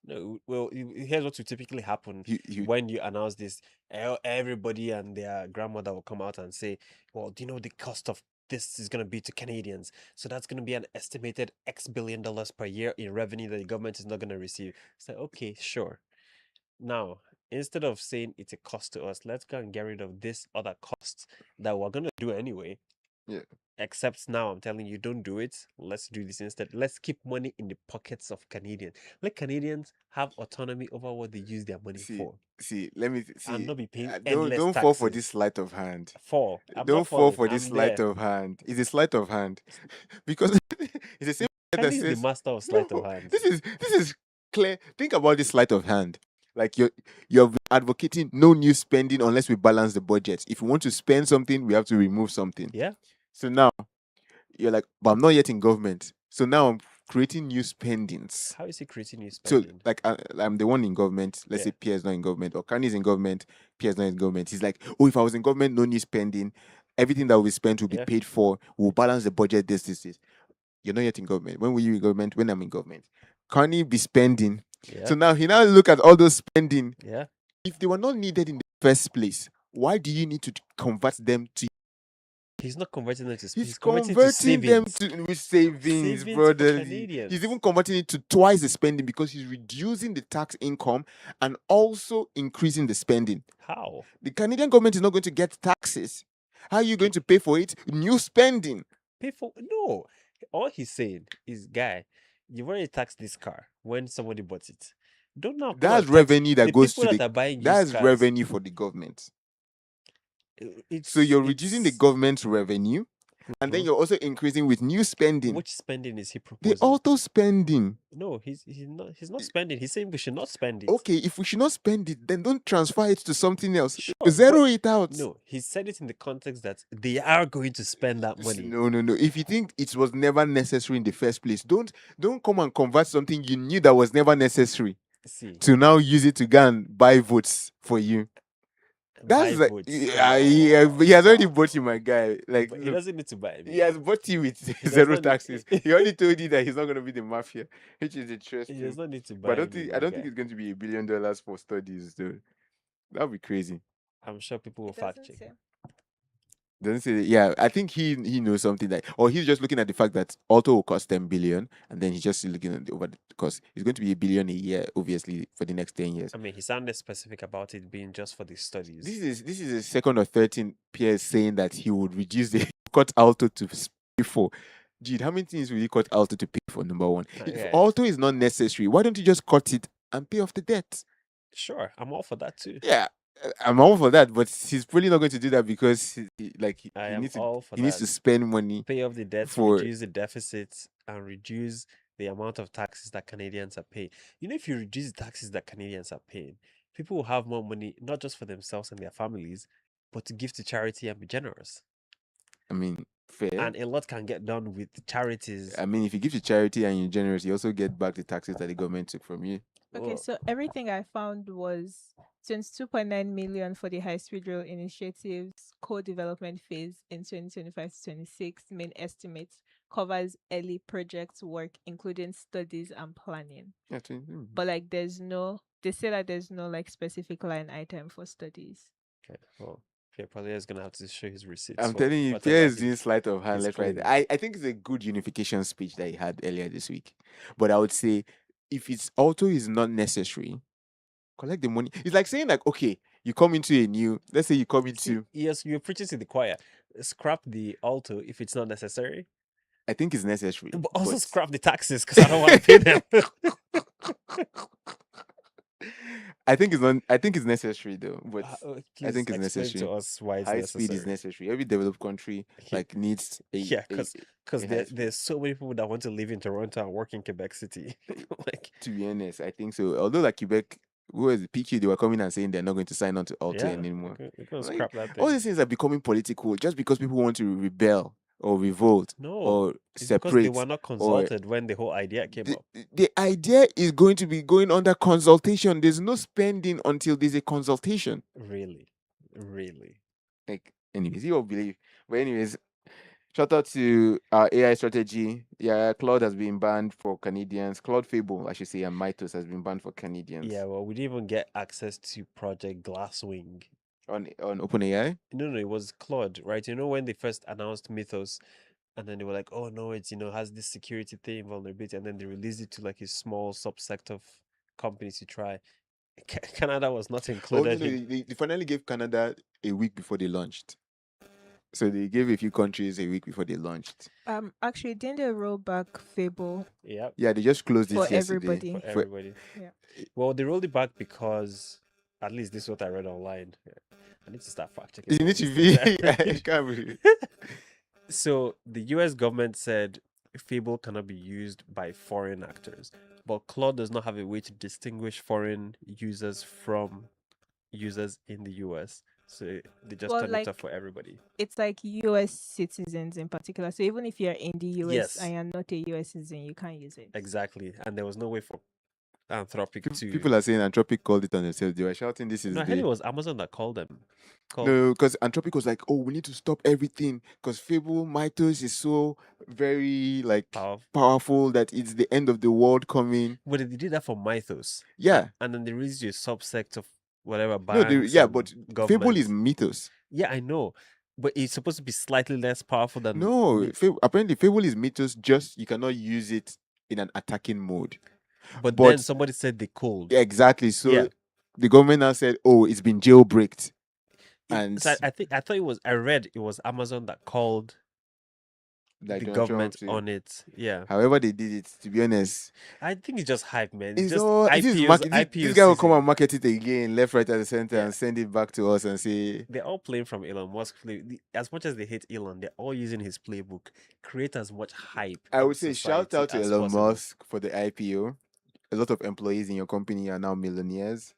No, well, here's what will typically happen He when you announce this. Everybody and their grandmother will come out and say, "Well, do you know the cost of this is going to be to Canadians? So that's going to be an estimated X billion dollars per year in revenue that the government is not going to receive." It's like, okay, sure. Now, instead of saying it's a cost to us, let's go and get rid of this other cost that we're going to do anyway. yeah. Except now I'm telling you, don't do it. Let's do this instead. Let's keep money in the pockets of Canadians. Let Canadians have autonomy over what they use their money See, for let me and see. not be paying Don't endless fall for taxes. this sleight of hand. Fall. I'm not Don't fall falling. for this I'm sleight there. of hand. It's a sleight of hand because it's the same guy that Kenny is the says master of no. sleight of hand. This is clear. Think about this sleight of hand. Like you're advocating no new spending unless we balance the budget. If we want to spend something, we have to remove something. Yeah? So now you're like, but I'm not yet in government. So now I'm creating new spendings. How is he creating new So spending? like I'm the one in government. Let's Yeah. say Pierre's not in government or Carney's in government. Pierre's not in government. He's like, oh, if I was in government, no new spending. Everything that will be spent will be Yeah. paid for. We'll balance the budget. This. You're not yet in government. When were you in government? When I'm in government. Carney be spending. Yeah. So now he now look at all those spending. Yeah. If they were not needed in the first place, why do you need to convert them to? He's not converting them to He's he's converting to converting them savings. to with savings, Savings for brotherly. He's even Canadians. converting it to twice the spending because he's reducing the tax income and also increasing the spending. How? The Canadian government is not going to get taxes. How are you going to pay for it? New spending. Pay for no. All he's saying is, guy, you've already taxed this car when somebody bought it. Don't now come That's and tax revenue that the goes people to that the are buying used that's cars. revenue for the government. So It's you're reducing the government's revenue and then Mhm. you're also increasing with new spending. Which spending is he The proposing? auto spending. No, he's not spending. He's saying we should not spend it. Okay, if we should not spend it, then don't transfer it to something else. Sure, Zero but it out. no, he said it in the context that they are going to spend that money. No. If you think it was never necessary in the first place, don't come and convert something you knew that was never necessary See, to now use it to go and buy votes for you. buy That's like votes. he has already bought you, my guy. Like, But he look, doesn't need to buy me. he has bought you with does zero not need- taxes. He already told you that he's not going to be the mafia, which is He interesting. does not need to But buy me, I my don't think guy. it's going to be $1 billion for studies, though. That would be crazy. I'm sure people will It fact doesn't check. say. Doesn't say, yeah, I think he knows something that, or he's just looking at the fact that auto will cost 10 billion, and then he's just looking at over the cost. It's going to be $1 billion a year, obviously, for the next 10 years. I mean, he sounded specific about it being just for the studies. This is a second or 13th PS saying that he would reduce the cut auto to pay for. Dude, how many things will you cut auto to pay for? Number one, if Yeah, auto is not necessary, why don't you just cut it and pay off the debt? sure, I'm all for that too. Yeah, I'm all for that, but he's probably not going to do that because I he am needs to all for he needs that. to spend money Pay off the debts, for. reduce the deficits, and reduce the amount of taxes that Canadians are paying. You know, if you reduce the taxes that Canadians are paying, people will have more money, not just for themselves and their families, but to give to charity and be generous. I mean, fair. And a lot can get done with charities. I mean, if you give to charity and you're generous, you also get back the taxes that the government took from you. Okay, Oh, so everything I found was 22.9 million for the high speed rail initiative's co-development phase in 2025 to 26. Main estimates covers early project work, including studies and planning. Yeah, But like, they say that there's no like specific line item for studies. okay. Well, Pierre Paulier is gonna have to show his receipts I'm for telling you, Pierre whatever is doing sleight of hand he's left, right. claiming. I think it's a good unification speech that he had earlier this week. But I would say if it's auto is not necessary, collect the money. It's like saying like, okay, you come into a new, let's say you come See, into, yes, you're preaching to the choir. Scrap the alto if it's not necessary, I think it's necessary, but also but scrap the taxes because I don't want to pay them. I think it's not. I think it's necessary though. But I Please think it's explain to necessary. us why it's High speed is necessary. necessary. Every developed country Yeah, like needs yeah, because a high speed. there's so many people that want to live in Toronto and work in Quebec City. Like, To be honest, I think so. Although like Quebec, who was the PQ, they were coming and saying they're not going to sign on to Auto yeah, anymore. we're gonna Like scrap that all thing. these things are becoming political just because people want to rebel or revolt No, or it's because they were separate not or consulted when the whole idea came up. the idea is going to be going under consultation. There's no spending until there's a consultation. Really, really. Like, anyways, you all believe. But anyways, shout out to our AI strategy. Yeah, Claude has been banned for Canadians. Claude Fable, I should say, and Mitos has been banned for Canadians. Yeah, well, we didn't even get access to Project Glasswing. On OpenAI. No, it was Claude, right? You know, when they first announced Mythos, and then they were like, "Oh no, it's has this security thing vulnerability," and then they released it to like a small subsect of companies to try. Canada was not Oh no, included no, in. they finally gave Canada a week before they launched. So they gave a few countries a week before they launched. Actually, didn't they roll back Fable Yep, Yeah, they just closed for it yesterday. everybody? for everybody. Yeah. Well, they rolled it back because, at least this is what I read online. Yeah. I need to start fact checking. You some need of to these be. things. I can't believe. So the US government said Fable cannot be used by foreign actors, but Claude does not have a way to distinguish foreign users from users in the US. So they just Well, turned it like, off for everybody. it's like US citizens in particular. So even if you're in the US Yes. and you're not a US citizen, you can't use it. Exactly. And there was no way for Anthropic to. People are saying Anthropic called it on themselves. They were shouting, "This is No, I heard the." it was Amazon that called them. No, because Anthropic was like, "Oh, we need to stop everything because Fable Mitos is so very like Powerful. powerful that it's the end of the world coming." But they did that for Mythos. Yeah, And then they released a subsect of whatever no, banks. yeah, and but Fable is governments. Mythos. Yeah, I know. But it's supposed to be slightly less powerful than. No, apparently Fable is Mythos. Just you cannot use it in an attacking mode. But then But somebody said they could. exactly, so Yeah. the government now said, "Oh, it's been jailbreaked," and So I thought it was. I read it was Amazon that called like the Donald Trump government to- on it. Yeah, However, they did it. To be honest, I think it's just hype, man. It's it's just all this is IPOs. market. This IPOs guy will come season. and market it again, left, right, at the center, Yeah. and send it back to us and say, They're all playing from Elon Musk. As much as they hate Elon, they're all using his playbook. Create as much hype. I in would say, shout society out to as Elon possible. Musk for the IPO. A lot of employees in your company are now millionaires.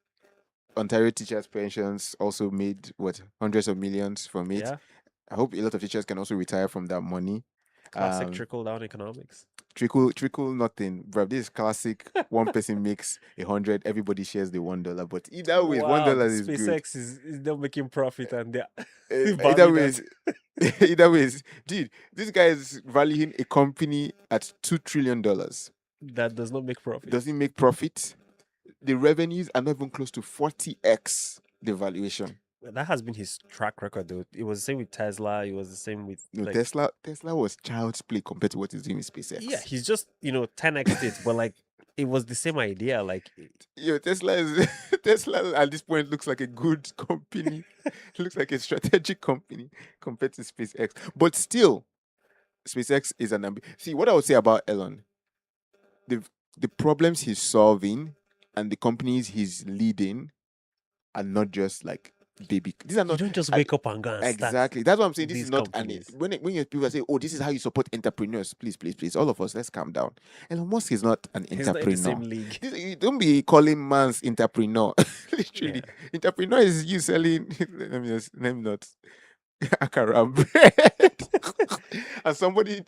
Ontario teachers' pensions also made hundreds of millions from it. Yeah, I hope a lot of teachers can also retire from that money. classic trickle down economics. Trickle nothing, bro. This is classic. One person makes 100, everybody shares the $1. But either way, $1 is good. SpaceX is not making profit, and they're Either valued way, at- either ways, dude, this guy is valuing a company at $2 trillion. that does not make profit. Does he make profit? The revenues are not even close to 40x the valuation. That has been his track record, though. It was the same with Tesla. It was the same with No, like, Tesla was child's play compared to what he's doing with yeah, SpaceX. he's just 10x it, but like it was the same idea. Like, Tesla is Tesla at this point looks like a good company. Looks like a strategic company compared to SpaceX. But still, SpaceX is see what I would say about Elon. The the problems he's solving and the companies he's leading are not just like baby. These are you not don't just I- wake up and go and start exactly. That's what I'm saying. This is these not companies. when you people say, "Oh, this is how you support entrepreneurs." Please, please, please, all of us, let's calm down. Elon Musk is not an He's not in the entrepreneur. same league. You don't be calling man's entrepreneur. Yeah, Literally, entrepreneur is you selling. Let me not akara bread, and somebody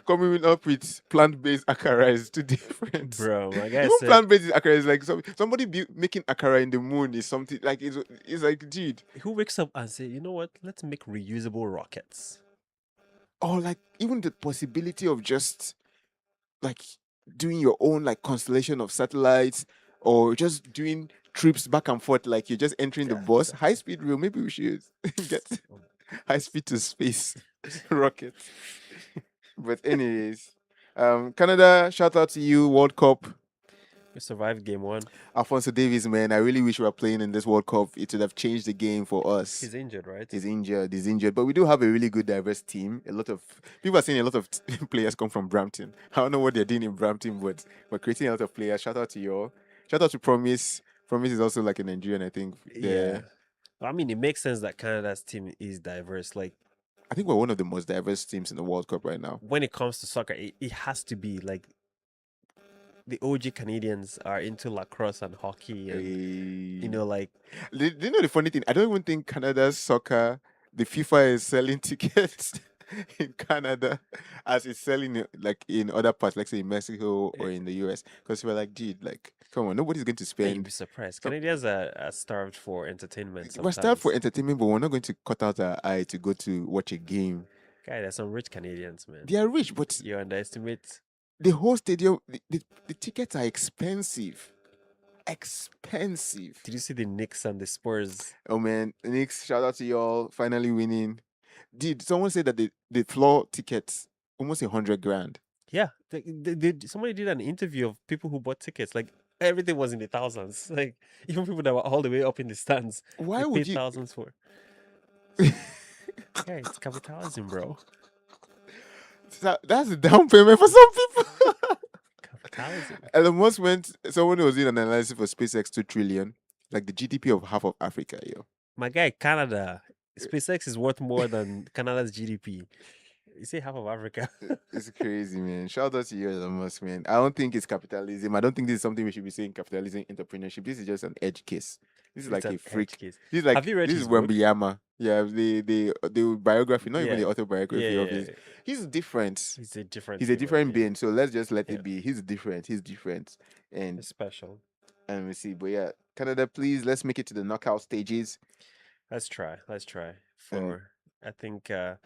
coming up with plant-based akara is too different. bro. My guy Even said, plant-based akara is like somebody making akara in the moon is something like it's like dude. who wakes up and say, you know what? Let's make reusable rockets. Or like even the possibility of just like doing your own like constellation of satellites or just doing trips back and forth like you're just entering the Yeah, bus high speed rail. Maybe we should get high speed to space rockets. But anyways, Canada, shout out to you, World Cup. We survived game one. Alfonso Davies, man, I really wish we were playing in this World Cup. It would have changed the game for us. He's injured, right? He's injured. He's injured. But we do have a really good, diverse team. A lot of people are saying a lot of players come from Brampton. I don't know what they're doing in Brampton, but we're creating a lot of players. Shout out to you all. Shout out to Promise. Promise is also like a Nigerian, I think. Yeah. I mean, it makes sense that Canada's team is diverse. Like, I think we're one of the most diverse teams in the World Cup right now. when it comes to soccer, it has to be like the OG Canadians are into lacrosse and hockey, and like Do you know the funny thing? I don't even think Canada's soccer, the FIFA is selling tickets in Canada as it's selling like in other parts, like say in Mexico or in the US. Because we're like, dude, like, come on, nobody's going to you'd spend. be surprised. some- Canadians are starved for entertainment We're starved for sometimes. entertainment, but we're not going to cut out our eye to go to watch a game. Guy, there's some rich Canadians, man. They are rich, but You underestimate. the whole stadium, the tickets are expensive. Expensive. Did you see the Knicks and the Spurs? Oh man, Knicks, shout out to y'all finally winning. Did someone say that the floor tickets almost 100 grand? Yeah, somebody did an interview of people who bought tickets. Like, everything was in the thousands. Like, even people that were all the way up in the stands, Why they would paid you? thousands for. Yeah, it's capitalism, bro. That's a down payment for some people. Capitalism. Elon Musk went. Someone was doing an analysis for SpaceX 2 trillion, like the GDP of half of Africa. Yo, My guy, Canada. SpaceX is worth more than Canada's GDP. You say half of Africa. it's crazy, man. Shout out to you, Elon Musk, man. I don't think it's capitalism. I don't think this is something we should be saying capitalism, entrepreneurship. This is just an edge case. This is It's like an a freak. edge case. This is like Have you read this his is book? Wembanyama. Yeah, the biography, not even Yeah. the autobiography of Yeah, his. He's different. he's a different. He's a human different being. being. So let's just let Yeah. it be. He's different. He's different. And It's special. we see. But yeah, Canada, please let's make it to the knockout stages. Let's try. For I think the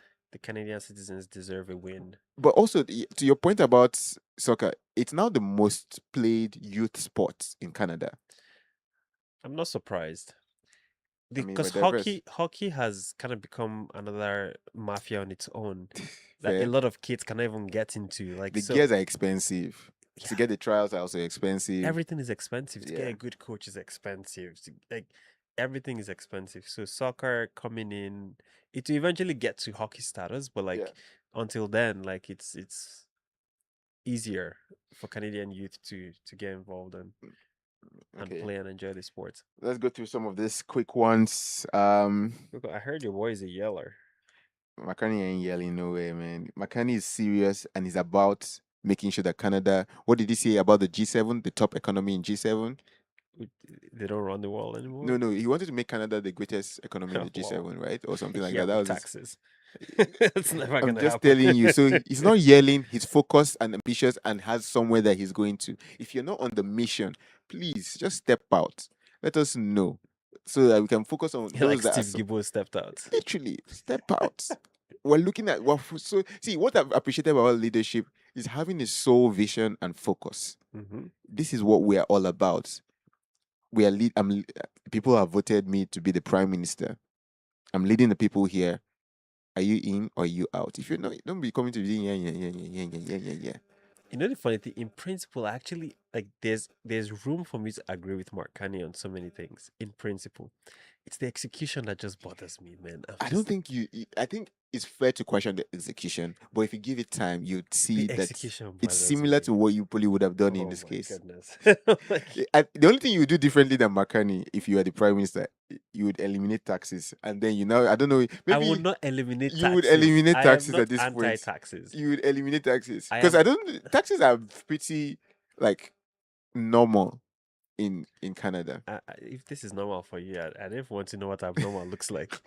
Canadian citizens deserve a win. But also to your point about soccer, it's now the most played youth sport in Canada. I'm not surprised. mean, Because we're diverse. hockey has kind of become another mafia on its own that a Fair. lot of kids cannot even get into. Like, The so gears are expensive. To yeah, get the trials are also expensive. everything is expensive. To get Yeah. a good coach is expensive. Like, everything is expensive. So soccer coming in, it will eventually get to hockey status, but like Yeah. until then, like it's easier for Canadian youth to get involved and Okay. play and enjoy the sport. Let's go through some of these quick ones. Look, I heard your boy is a yeller. McCartney ain't yelling no way, man. McCartney is serious and he's about making sure that Canada. What did he say about the G7, the top economy in G7? They don't run the world anymore. No, he wanted to make Canada the greatest economy in the Wow. G7, right, or something like Yeah, that. That with was his- taxes. It's never I'm gonna just happen. telling you. So he's not yelling. He's focused and ambitious and has somewhere that he's going to. If you're not on the mission, please just step out. Let us know so that we can focus on those Like that are Steve Gibbo stepped out. literally step out. We're looking at so see what I've appreciated about leadership is having a sole vision and focus. Mm-hmm. This is what we are all about. We are people have voted me to be the prime minister. I'm leading the people here. Are you in or are you out? If you're not, don't be coming to the yeah. You know the funny thing, in principle, actually, like there's room for me to agree with Mark Carney on so many things. In principle, it's the execution that just bothers me, man. I don't think I think it's fair to question the execution, but if you give it time, you'd see the that execution it's bothers similar me. to what you probably would have done in Oh this my case. goodness! The only thing you would do differently than McCartney, if you were the prime minister, you would eliminate taxes, and then I don't know, I would maybe not eliminate you would taxes. eliminate I am taxes not at this point. anti-taxes. You would eliminate taxes I because am. I don't. Taxes are pretty like normal in Canada. If this is normal for you, I don't want to know what abnormal looks like.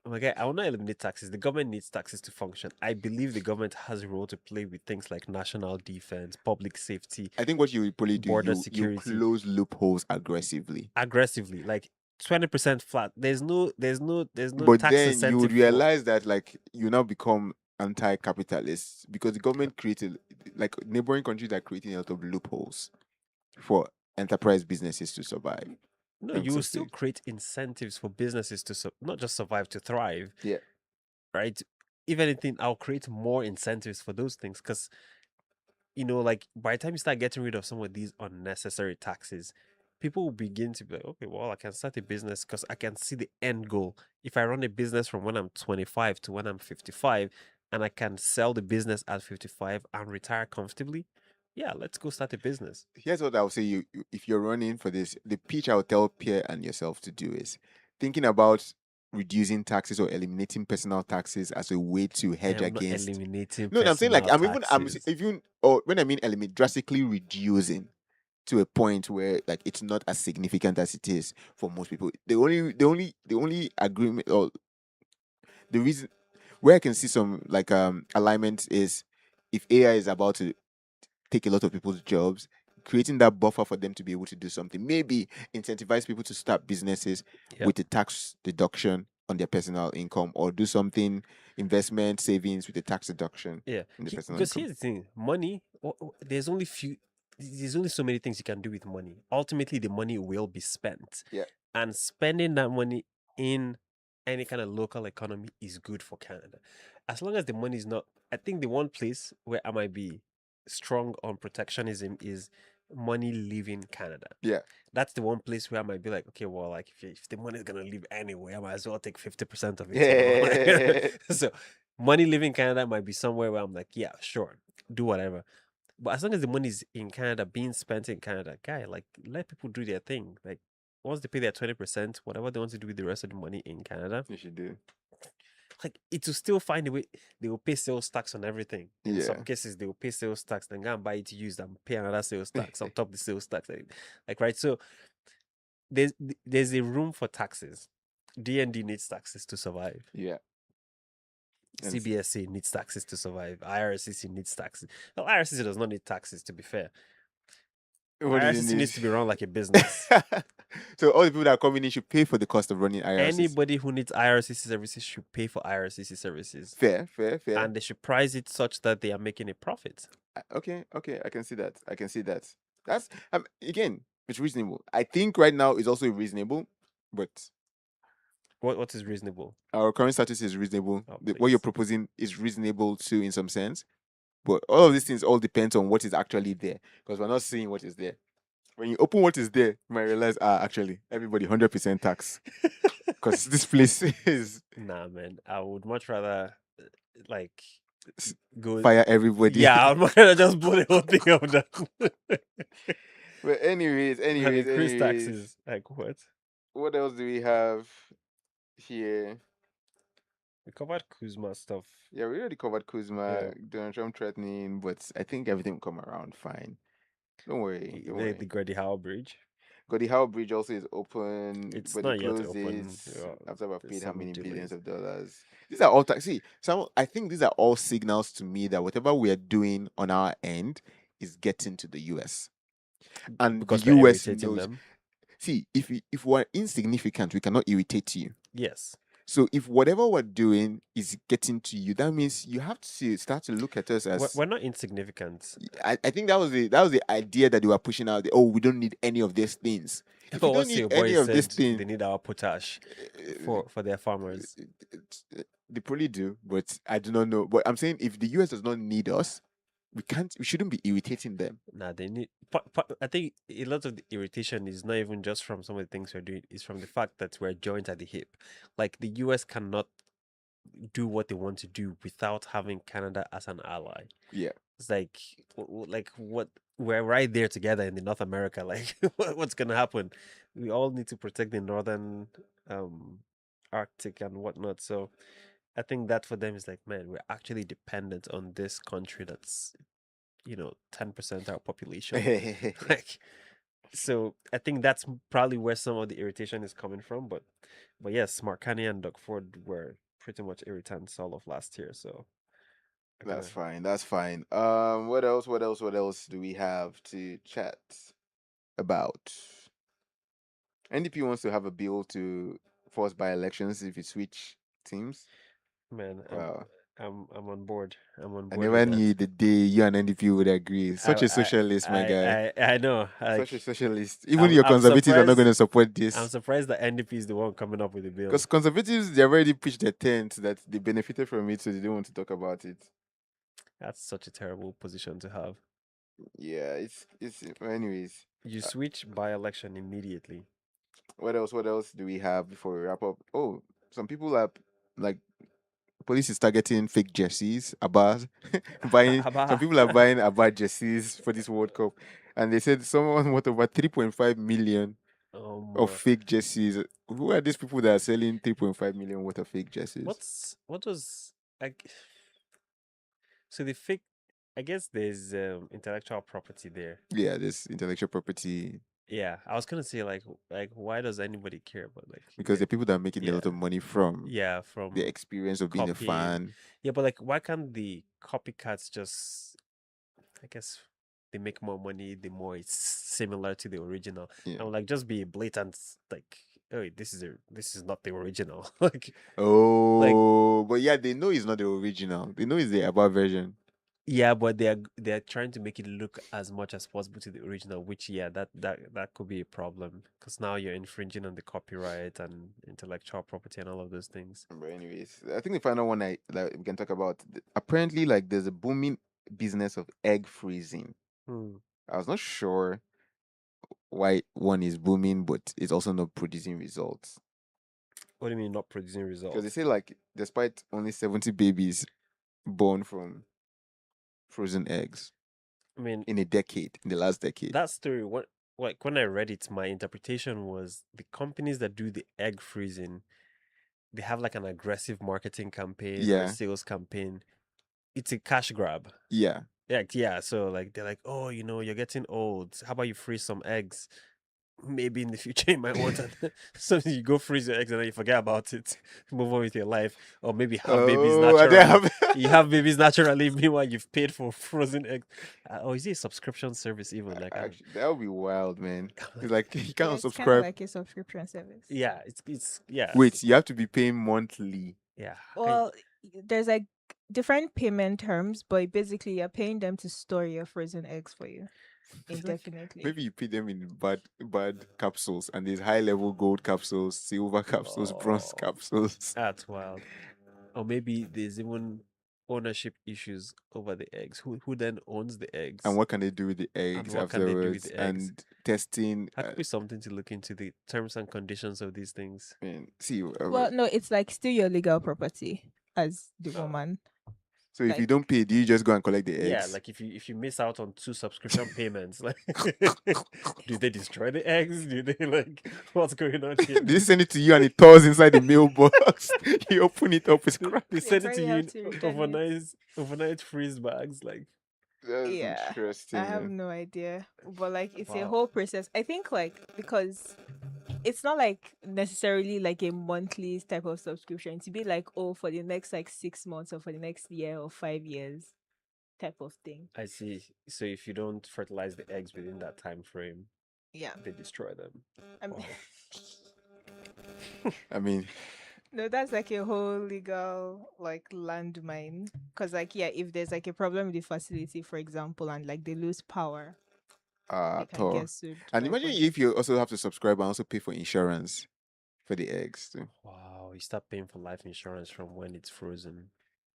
Oh my God, I will not eliminate taxes. The government needs taxes to function. I believe the government has a role to play with things like national defense, public safety, I think what you would probably do, border you security. close loopholes aggressively. Like 20% flat. There's no But tax then you would incentive for realize that like you now become anti-capitalist because the government created, like, neighboring countries are creating a lot of loopholes for enterprise businesses to survive no, and you will still succeed. create incentives for businesses to not just survive, to thrive. Yeah. Right? If anything, I'll create more incentives for those things because like by the time you start getting rid of some of these unnecessary taxes, people will begin to be like, okay, well, I can start a business because I can see the end goal. If I run a business from when I'm 25 to when I'm 55, and I can sell the business at 55 and retire comfortably, yeah, let's go start a business. Here's what I'll say: if you're running for this, the pitch I'll tell Pierre and yourself to do is thinking about reducing taxes or eliminating personal taxes as a way to I hedge am not against. eliminating No, I'm saying like personal I'm taxes. even, or when I mean eliminate, drastically reducing to a point where like it's not as significant as it is for most people. The only agreement, or the reason where I can see some like alignment is if AI is about to take a lot of people's jobs, creating that buffer for them to be able to do something. Maybe incentivize people to start businesses Yep. with a tax deduction on their personal income, or do something, investment savings with a tax deduction Yeah, in the personal because income. here's the thing: money. There's only so many things you can do with money. Ultimately, the money will be spent. Yeah. And spending that money in any kind of local economy is good for Canada, as long as the money is not. I think the one place where I might be strong on protectionism is money leaving Canada. Yeah. That's the one place where I might be like, okay, well, like if the money is gonna leave anyway, I might as well take 50% of it. Yeah. So money leaving Canada might be somewhere where I'm like, yeah, sure, do whatever. But as long as the money is in Canada, being spent in Canada, guy, like let people do their thing. Like once they pay their 20%, whatever they want to do with the rest of the money in Canada, You should do. like it will still find a way. They will pay sales tax on everything. In some Yeah. cases, they will pay sales tax, then go and buy it used and pay another sales tax on top of the sales tax. Like right. So there's a room for taxes. DND needs taxes to survive. Yeah. And CBSC needs taxes to survive. IRCC needs taxes. Well, IRCC does not need taxes, to be fair. what do you IRCC need? needs to be run like a business. So all the people that are coming in should pay for the cost of running IRCs. Anybody who needs IRCC services should pay for IRCC services. Fair. And they should price it such that they are making a profit. Okay, I can see that. That's again, it's reasonable. I think right now is also reasonable, but What is reasonable? our current status is reasonable. Oh, What you're please. proposing is reasonable too, in some sense. But all of these things all depends on what is actually there, because we're not seeing what is there. When you open what is there, you might realize, actually, everybody 100% tax, because this place is Nah, man. I would much rather like go fire everybody. Yeah, I'd much rather just blow the whole thing up down. But anyways, And increase taxes. Like what? what else do we have here? We covered CUSMA stuff. Yeah, we already covered CUSMA, Yeah. Donald Trump threatening, but I think everything will come around fine. Don't worry. The Gordie Howe Bridge. Gordie Howe Bridge also is open, It's but not they yet closed open. it Yeah, after I've there's paid how some many billions delays. of dollars. These are all I think these are all signals to me that whatever we are doing on our end is getting to the US. And Because the we're US irritating knows. them. See, if we're insignificant, we cannot irritate you. Yes. So if whatever we're doing is getting to you, that means you have to start to look at us as. We're not insignificant. I think that was the idea that they were pushing out. We don't need any of these things. if But you don't what's need your any boys of this said thing, they need our potash uh, for their farmers. they probably do, but I do not know. But I'm saying if the US does not need us, we shouldn't be irritating them. Nah, they need. I think a lot of the irritation is not even just from some of the things we're doing. It's from the fact that we're joined at the hip. Like the US cannot do what they want to do without having Canada as an ally. Yeah. It's like, like what we're right there together in the North America. Like, what's gonna happen? We all need to protect the northern, um, Arctic and whatnot. So I think that for them is like, man, we're actually dependent on this country that's 10% our population. Like, so I think that's probably where some of the irritation is coming from. But yes, Mark Carney and Doug Ford were pretty much irritants all of last year. So I kind That's of fine. That's fine. What else? What else? What else do we have to chat about? NDP wants to have a bill to force by elections if you switch teams. man, Wow. I'm on board. I'm on I board with never knew that. the day you and NDP would agree. Such a socialist, my guy. I know. Such a Like, socialist. Even your I'm conservatives are not going surprised. to support I'm this. surprised that NDP is the one coming up with the bill. Because conservatives, they already pitched their tent that they benefited from it, so they don't want to talk about it. That's such a terrible position to have. Yeah, it's anyways. You switch by election immediately. What else? What else do we have before we wrap up? Oh, some people are like police is targeting fake jerseys, Abbas buying. Some people are buying Abbas jerseys for this World Cup, and they said someone worth over 3.5 million of More. fake jerseys. Who are these people that are selling 3.5 million worth of fake jerseys? What was like? So the fake. I guess there's intellectual property there. Yeah, this intellectual property Yeah, I was gonna say like why does anybody care about like because the people that are making a yeah lot of money from yeah the from experience of being a copying. fan. Yeah, but like why can't the copycats just, I guess, they make more money the more it's similar to the original. Yeah. And like just be blatant, like, oh, this is not the original. Like Oh, but yeah, they know it's not the original. They know it's the above version. yeah, but they're trying to make it look as much as possible to the original, which yeah, that could be a problem because now you're infringing on the copyright and intellectual property and all of those things. But anyways, I think the final one that we can talk about. Apparently, like there's a booming business of egg freezing. Hmm. I was not sure why one is booming, but it's also not producing results. What do you mean not producing Because they results? say like despite only 70 babies born from frozen eggs I mean, in a decade, in the last decade. that story, what like when I read it, my interpretation was the companies that do the egg freezing, they have like an aggressive marketing campaign or a Yeah, sales campaign. It's a cash grab. yeah. Yeah. So like they're like, oh, you're getting old. How about you freeze some eggs? Maybe in the future you might want to. So you go freeze your eggs and then you forget about it, move on with your life, or maybe have babies Oh, I didn't naturally. have. You have babies naturally. Meanwhile, you've paid for frozen eggs. Or is it a subscription service even? Like I don't. Actually, that would be wild, man. It's Like, like you Yeah, can't it's kind of subscribe. like a subscription service. yeah, it's yeah Wait, you have to be paying monthly. yeah. Well, there's like different payment terms, but basically you're paying them to store your frozen eggs for you indefinitely. Maybe you pay them in bad capsules, and there's high level gold capsules, silver capsules, bronze Oh, capsules. that's wild. Or maybe there's even ownership issues over the eggs. Who then owns the And eggs? what can they do with the And eggs what can they do with afterwards? the eggs? And testing. That could be something to look into, the terms and conditions of these things. See, Well, no, it's like still your legal property as the Oh. woman. so if you like- don't pay, do you just go and collect the Yeah, eggs? like if you miss out on 2 subscription payments, like do they destroy the eggs? Do they like what's going on here? They send it to you and it thaws inside the mailbox. You open it up, it's crap. They send it to probably you have in to return it. overnight freeze bags. Like That's Yeah, interesting. I have Man. no idea, but like it's a Wow. whole process. I think like because it's not like necessarily like a monthly type of subscription. To be like, oh, for the next like 6 months or for the next year or 5 years type of thing. I see. So if you don't fertilize the eggs within that time frame, Yeah. they destroy them. I mean, I mean, no, that's like a whole legal like landmine. Cause like yeah, if there's like a problem with the facility, for example, and like they lose power, They At can all. get sued And by imagine if project. you also have to subscribe and also pay for insurance for the eggs too. Wow, you start paying for life insurance from when it's frozen.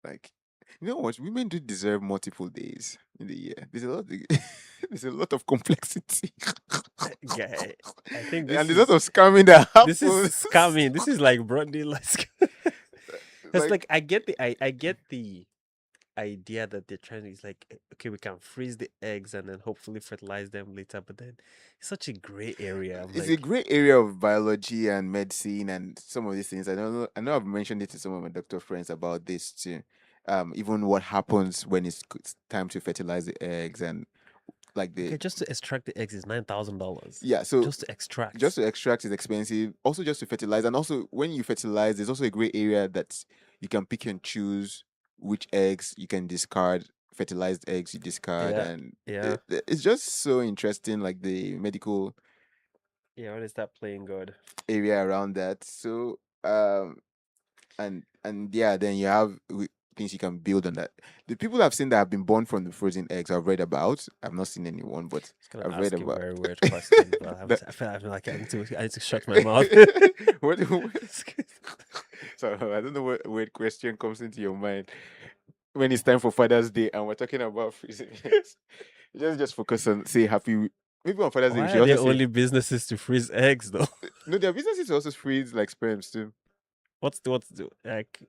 Like, you know what? Women do deserve multiple days in the year. There's a lot of complexity. Guy, I think And this there's a lot is of scamming that this is happens. scamming. This is like broad daylight. It's Like, like I get the idea that they're trying to. It's like okay, we can freeze the eggs and then hopefully fertilize them later. But then it's such a gray area. I'm it's a like, great area of biology and medicine and some of these things. I don't know. I know I've mentioned it to some of my doctor friends about this too. Even what happens when it's time to fertilize the eggs and like okay, just to extract the eggs is $9,000. yeah. So Just to extract. just to extract is expensive. Also, just to fertilize, and also when you fertilize, there's also a great area that you can pick and choose which eggs you can discard. Fertilized eggs you discard, Yeah, and yeah, it's just so interesting. Like the medical yeah. When is that playing good? area around that. So and yeah, then you have things you can build on that. The people I've seen that have been born from the frozen eggs, I've read about. I've not seen anyone, but It's gonna I've read ask a about. very weird question, but That- I feel like I need to shut my mouth. what, so I don't know what weird question comes into your mind when it's time for Father's Day and we're talking about freezing eggs. Just focus on say happy. Maybe on Father's Day we Why should are also there say only businesses to freeze eggs though? no. There are businesses to also freeze like sperms too, What's the like?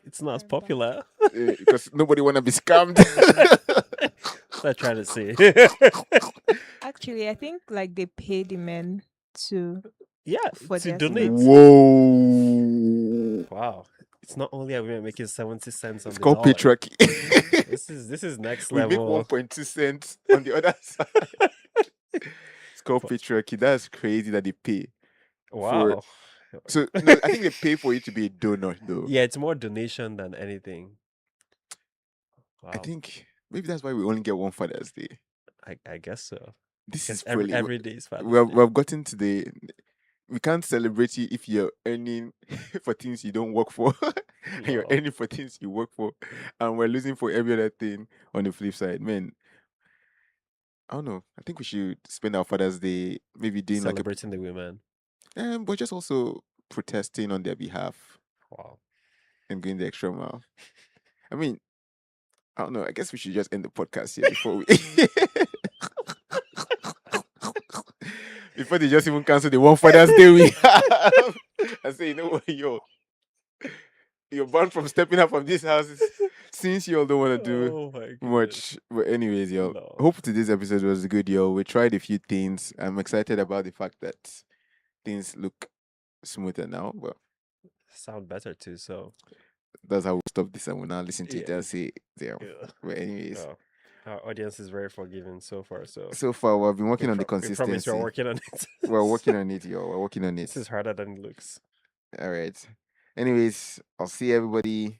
It's not as Sperm bank. popular. because nobody wanna be scammed. What I'm trying to say. Actually, I think like they pay the men to Yeah, for to their donate. sperm. Whoa! Wow, it's not only are we making 70 cents on It's the called dollar. patriarchy. This is next We make level. 1.2 cents on the other side. It's called But- patriarchy. That's crazy that they pay for. Wow. So no, I think they pay for you to be a donor, though. Yeah, it's more donation than anything. I Wow, think maybe that's why we only get one Father's Day. I guess so. This Because is probably every day is Father's we've, Day. we've gotten to the. We can't celebrate you if you're earning for things you don't work for, and you're Lol. earning for things you work for, and we're losing for every other thing on the flip side. Man, I don't know. I think we should spend our Father's Day maybe doing like Celebrating the women. but just also protesting on their behalf Wow. and going the extra mile. I mean, I don't know. I guess we should just end the podcast here before we before they just even cancel the one Father's Day we have. I say, you know what, you're banned from stepping up from these houses since you all don't want to do Oh my goodness. much. But anyways, yo, No. hope today's episode was good, yo. We tried a few things. I'm excited about the fact that things look smoother now, but Sound better too, so that's how we stop this and we'll now listen to it yeah. and say, damn. Yeah. But anyways, Oh, our audience is very forgiving so far, so so far we've been working on the we promise consistency. we're working on it. We're working on it, yo. We're working on This it. is harder than it looks. All right. Anyways, I'll see everybody